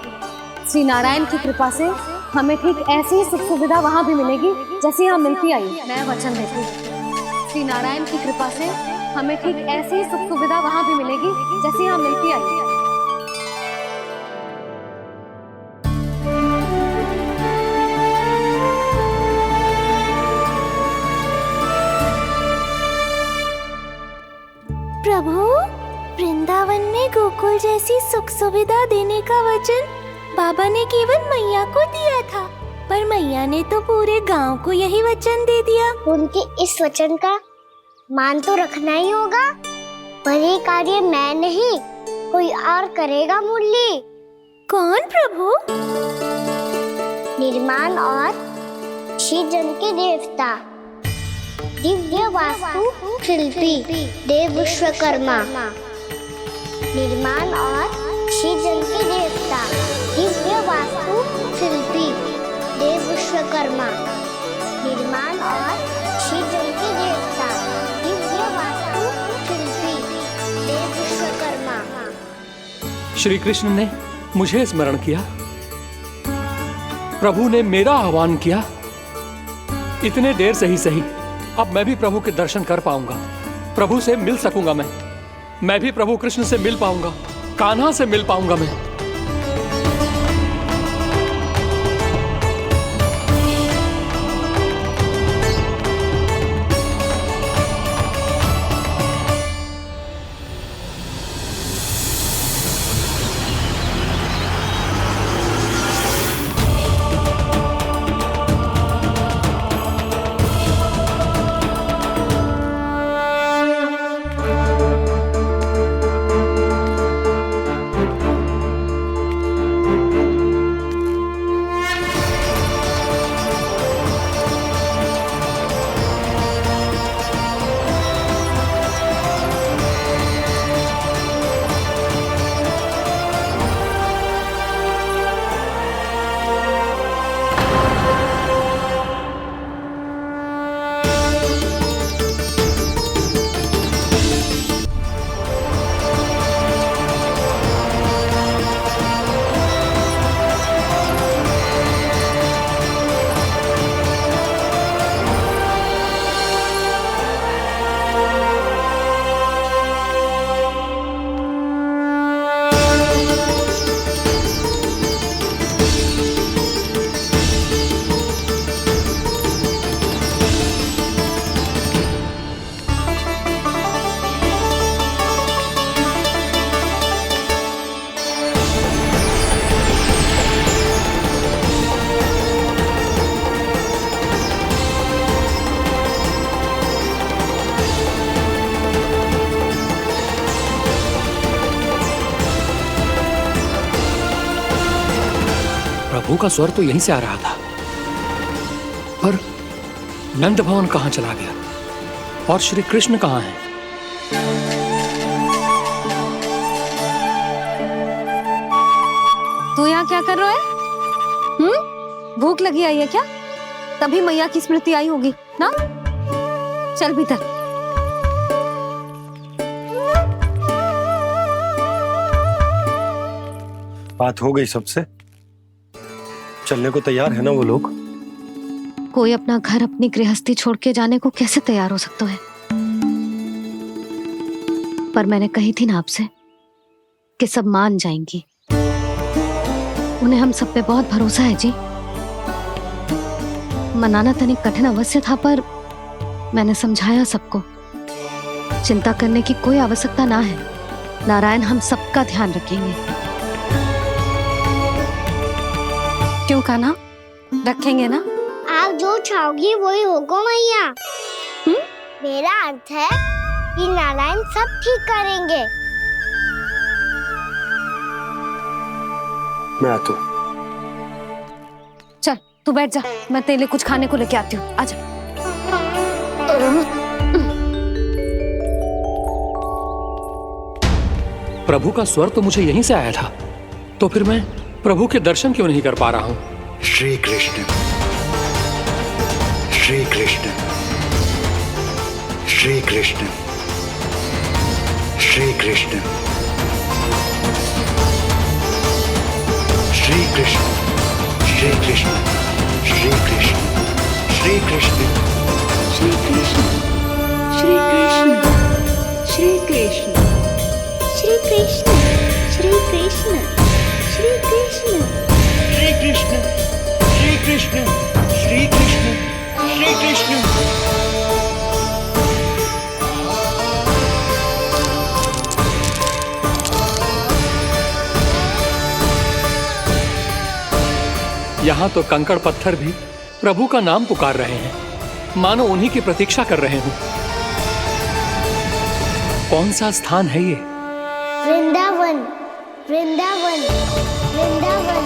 श्री नारायण की कृपा से हमें ठीक ऐसी ही सुख सुविधा वहाँ भी मिलेगी जैसी यहाँ मिलती आई। मैं वचन देती हूँ, श्री नारायण की कृपा से हमें ठीक ऐसी ही सुख सुविधा वहाँ भी मिलेगी जैसी यहाँ मिलती आई। प्रभु, वृंदावन में गोकुल जैसी सुख सुविधा देने का वचन बाबा ने केवल मैया को दिया था, पर मैया ने तो पूरे गांव को यही वचन दे दिया। उनके इस वचन का मान तो रखना ही होगा, पर ये कार्य मैं नहीं कोई और करेगा। मुरली कौन प्रभु? निर्माण और सृजन के देवता, दिव्य वास्तु शिल्पी देव विश्वकर्मा। निर्माण और सृजन के देवता, दिव्य वास्तु शिल्पी देव विश्वकर्मा। निर्माण और सृजन के देवता, दिव्य वास्तु शिल्पी देव विश्वकर्मा। श्री कृष्ण ने मुझे स्मरण किया, प्रभु ने मेरा आह्वान किया। इतने देर से ही सही, अब मैं भी प्रभु के दर्शन कर पाऊंगा, प्रभु से मिल सकूंगा। मैं भी प्रभु कृष्ण से मिल पाऊंगा, कान्हा से मिल पाऊंगा मैं। प्रभु का स्वर तो यहीं से आ रहा था, पर नंद भवन कहाँ चला गया और श्री कृष्ण कहाँ हैं? तू यहाँ क्या कर रहा है? भूख लगी आई है क्या? तभी मैया की स्मृति आई होगी ना? चल भीतर। बात हो गई सबसे? चलने को तैयार है ना वो लोग? कोई अपना घर अपनी गृहस्थी छोड़ के जाने को कैसे तैयार हो सकता है? पर मैंने कही थी ना आपसे कि सब मान जाएंगी। उन्हें हम सब पे बहुत भरोसा है जी। मनाना तनिक कठिन अवश्य था, पर मैंने समझाया सबको। चिंता करने की कोई आवश्यकता ना है। नारायण हम सबका ध्यान रखेंगे। क्यों कान्हा, रखेंगे ना? आप जो चाहोगी वही होगा मैया। मेरा अर्थ है कि नारायण सब ठीक करेंगे। मैं आता हूँ। चल तू बैठ जा, मैं तेरे लिए कुछ खाने को लेके आती हूँ। आजा। प्रभु का स्वर तो मुझे यहीं से आया था, तो फिर मैं प्रभु के दर्शन क्यों नहीं कर पा रहा हूँ? श्री कृष्ण, श्री कृष्ण, श्री कृष्ण, श्री कृष्ण, श्री कृष्ण, श्री कृष्ण, श्री कृष्ण, श्री कृष्ण, श्री कृष्ण, श्री कृष्ण, श्री कृष्ण, श्री कृष्ण, श्री कृष्ण, श्री कृष्ण, श्री कृष्ण, श्री कृष्ण, श्री कृष्ण, श्री कृष्ण। यहाँ तो कंकड़ पत्थर भी प्रभु का नाम पुकार रहे हैं, मानो उन्हीं की प्रतीक्षा कर रहे हो। कौन सा स्थान है ये? वृंदावन, वृंदावन, वृंदावन।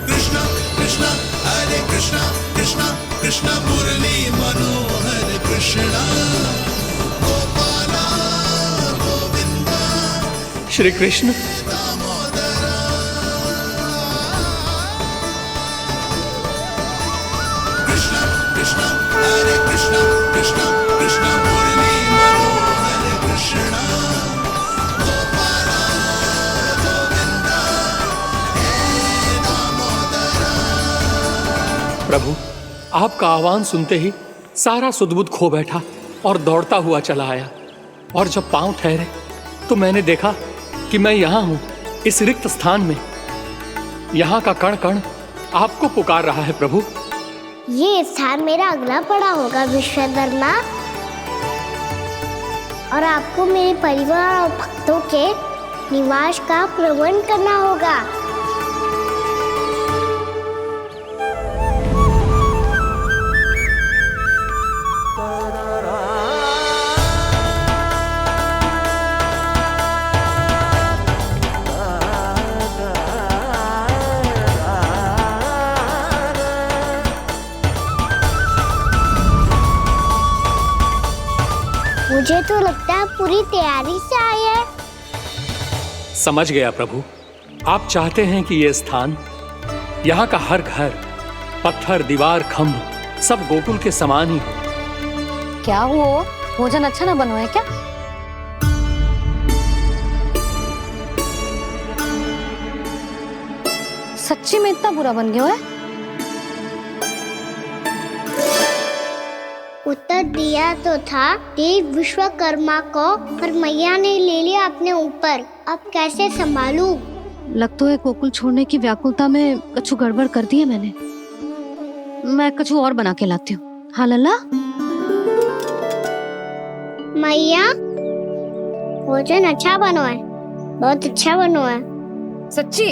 कृष्णा कृष्णा हरे कृष्णा, कृष्णा कृष्णा मुरली मनोहर कृष्णा, गोपाला गोविंदा श्री कृष्ण। कृष्णा कृष्णा हरे कृष्णा, कृष्णा कृष्णा मुरली मनोहर कृष्णा, गोपाला गोविंदा हे दामोदरा। प्रभु, आपका आह्वान सुनते ही सारा सुध-बुध खो बैठा और दौड़ता हुआ चला आया। और जब पांव ठहरे तो मैंने देखा कि मैं यहाँ हूँ, इस रिक्त स्थान में। यहाँ का कण कण आपको पुकार रहा है प्रभु। ये स्थान मेरा अगला पड़ा होगा विश्वकर्मा, और आपको मेरे परिवार और भक्तों के निवास का प्रबंध करना होगा। मुझे तो लगता है पूरी तैयारी से आए हैं। समझ गया प्रभु, आप चाहते हैं कि ये स्थान, यहाँ का हर घर, पत्थर, दीवार, खम्भ सब गोकुल के समान ही हो। क्या हुआ? भोजन अच्छा ना बनो है क्या? सच्ची में इतना बुरा बन गया है? उत्तर दिया तो था देव विश्वकर्मा को, पर मैया ने ले लिया अपने ऊपर। अब कैसे संभालूं? लग तो है गोकुल छोड़ने की व्याकुलता में कछु गड़बड़ कर दी है मैंने। मैं कछु और बना के लाती हूँ। हाँ लल्ला? मैया, भोजन अच्छा बनो है, बहुत अच्छा बनो है। सच्ची?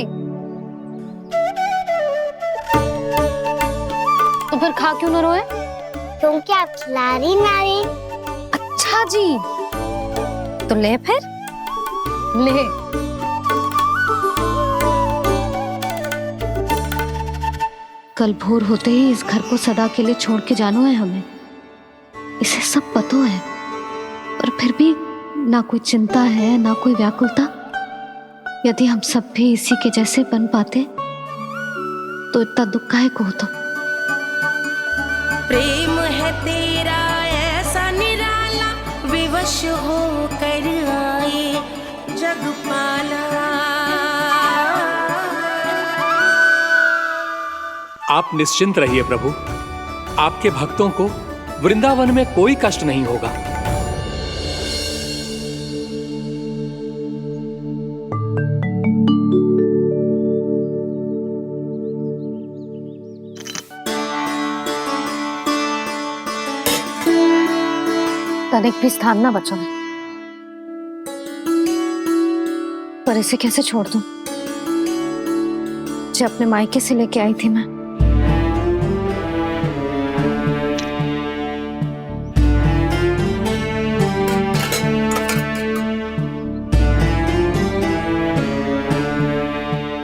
तो फिर खा क्यों न रोए? क्योंकि आप खिला रही ना रही। अच्छा अच्छा जी, तो ले फिर ले। कल भोर होते ही इस घर को सदा के लिए छोड़ के जाना है हमें, इसे सब पता है, पर फिर भी ना कोई चिंता है ना कोई व्याकुलता। यदि हम सब भी इसी के जैसे बन पाते तो इतना दुख काहे को होता। प्रेम है तेरा ऐसा निराला, विवश हो कर आए जगपाला। आप निश्चिंत रहिए प्रभु, आपके भक्तों को वृंदावन में कोई कष्ट नहीं होगा। तनिक भी स्थान ना बचो, पर इसे कैसे छोड़ दूं जो अपने मायके से लेके आई थी मैं।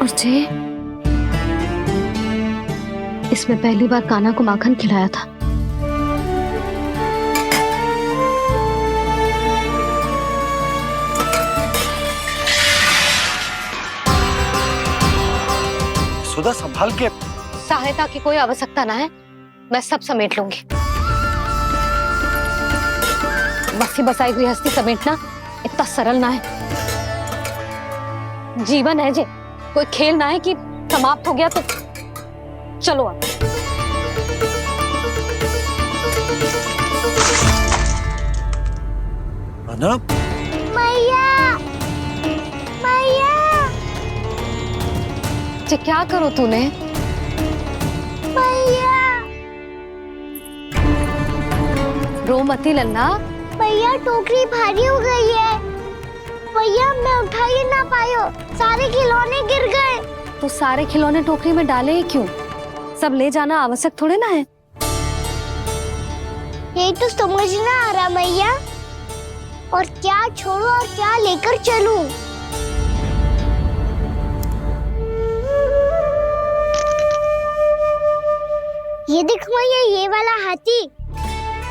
और जे इसमें पहली बार कान्हा को माखन खिलाया था। सुधा संभाल के। सहायता की कोई आवश्यकता ना है, मैं सब समेट लूंगी। बसी बसाई गृहस्थी समेटना इतना सरल ना है। जीवन है जे, कोई खेल ना है कि समाप्त हो गया तो चलो अब। मैया, मैया। जे क्या करो तूने? मैया, रो मती लल्ला। भैया टोकरी भारी हो गई है। भैया मैं उठा ही ना पायो, सारे खिलौने गिर गए। तो सारे खिलौने टोकरी में डाले ही क्यों? सब ले जाना आवश्यक थोड़े ना है। यही तो समझ ना आ रहा मैया, और क्या छोड़ो और क्या लेकर चलूं? ये देखो मैया, ये वाला हाथी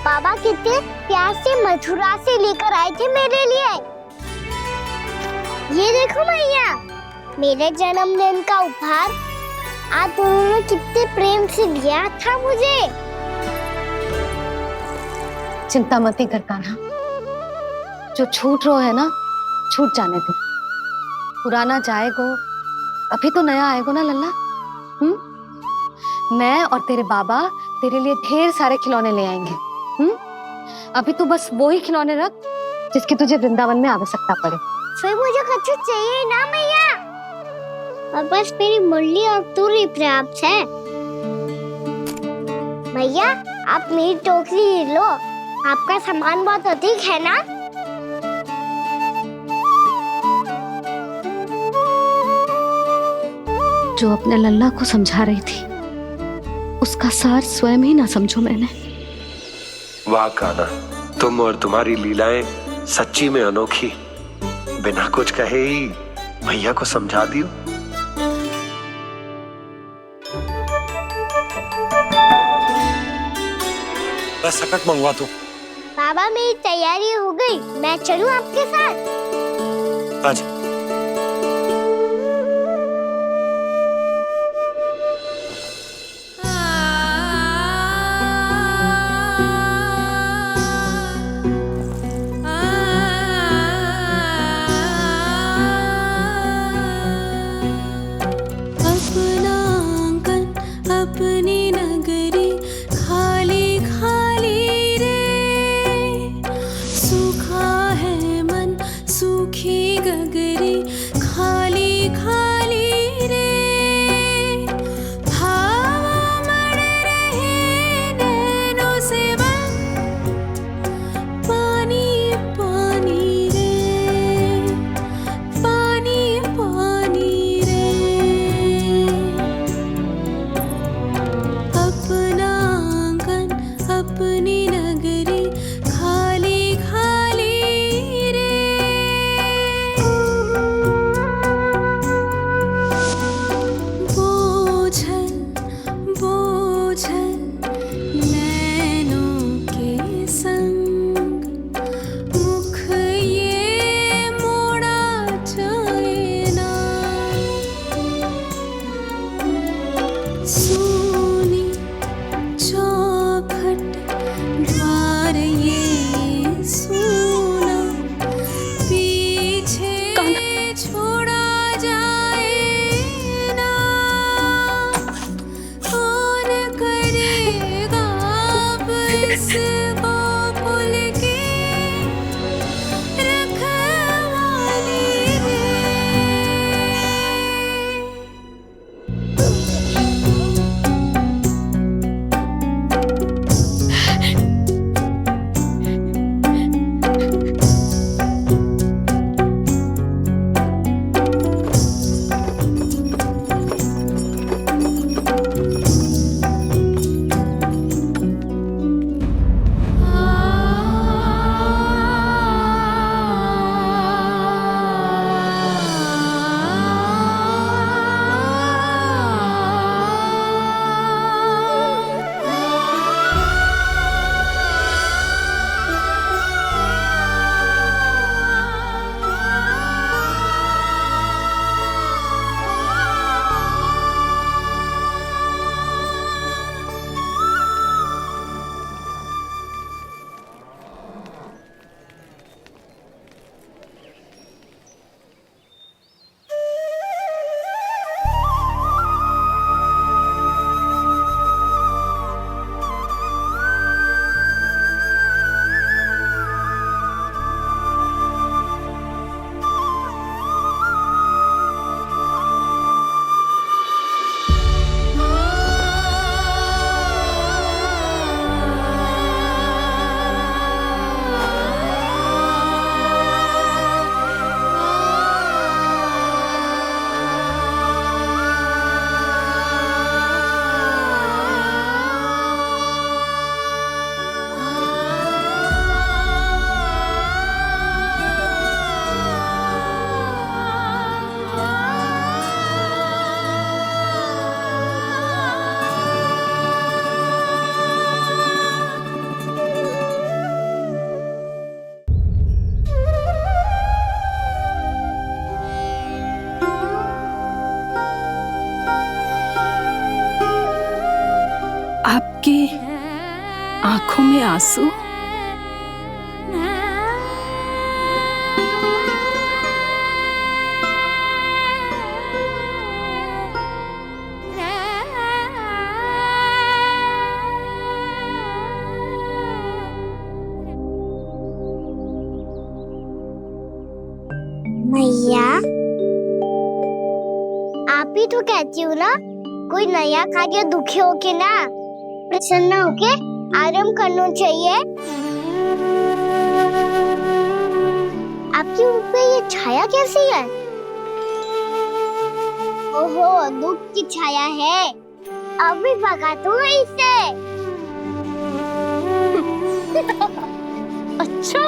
बाबा कितने प्यार से मथुरा से लेकर आए थे मेरे लिए। ये देखो मैया, मेरे जन्मदिन का उपहार आज उन्होंने कितने प्रेम से दिया था मुझे। चिंता मती कर कान्हा, जो छूट रो है ना छूट जाने दे। पुराना जाएगो, अभी तो नया आएगो ना लल्ला। मैं और तेरे बाबा तेरे लिए ढेर सारे खिलौने ले आएंगे। अभी तू बस वो ही खिलौने रख जिसकी तुझे वृंदावन में आवश्यकता पड़े। फिर मुझे कुछ चाहिए ना मैया, और बस मेरी मुरली और तुरी पर्याप्त है। भैया आप मेरी टोकरी लो, आपका सामान बहुत अधिक है ना। जो अपने लल्ला को समझा रही थी उसका सार स्वयं ही ना समझो मैंने। वाह कान्हा, तुम और तुम्हारी लीलाएं सच्ची में अनोखी। बिना कुछ कहे ही मैया को समझा दियो। बस सकट मंगवा दो। बाबा मेरी तैयारी हो गई, मैं चलूं आपके साथ? आजा। अपना आंगन अपनी नगरी खाली खाली रे, सूखा है मन सूखी गगरी। आंसू। मैया, आप ही तो कहती हो ना, कोई नया कार्य दुखी होके ना प्रसन्न होके आराम करना चाहिए। आपकी मुख पे ये छाया कैसी है? ओहो, दुख की छाया है। अभी भगा दो इसे। अच्छा।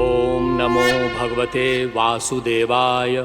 ओम नमो भगवते वासुदेवाय।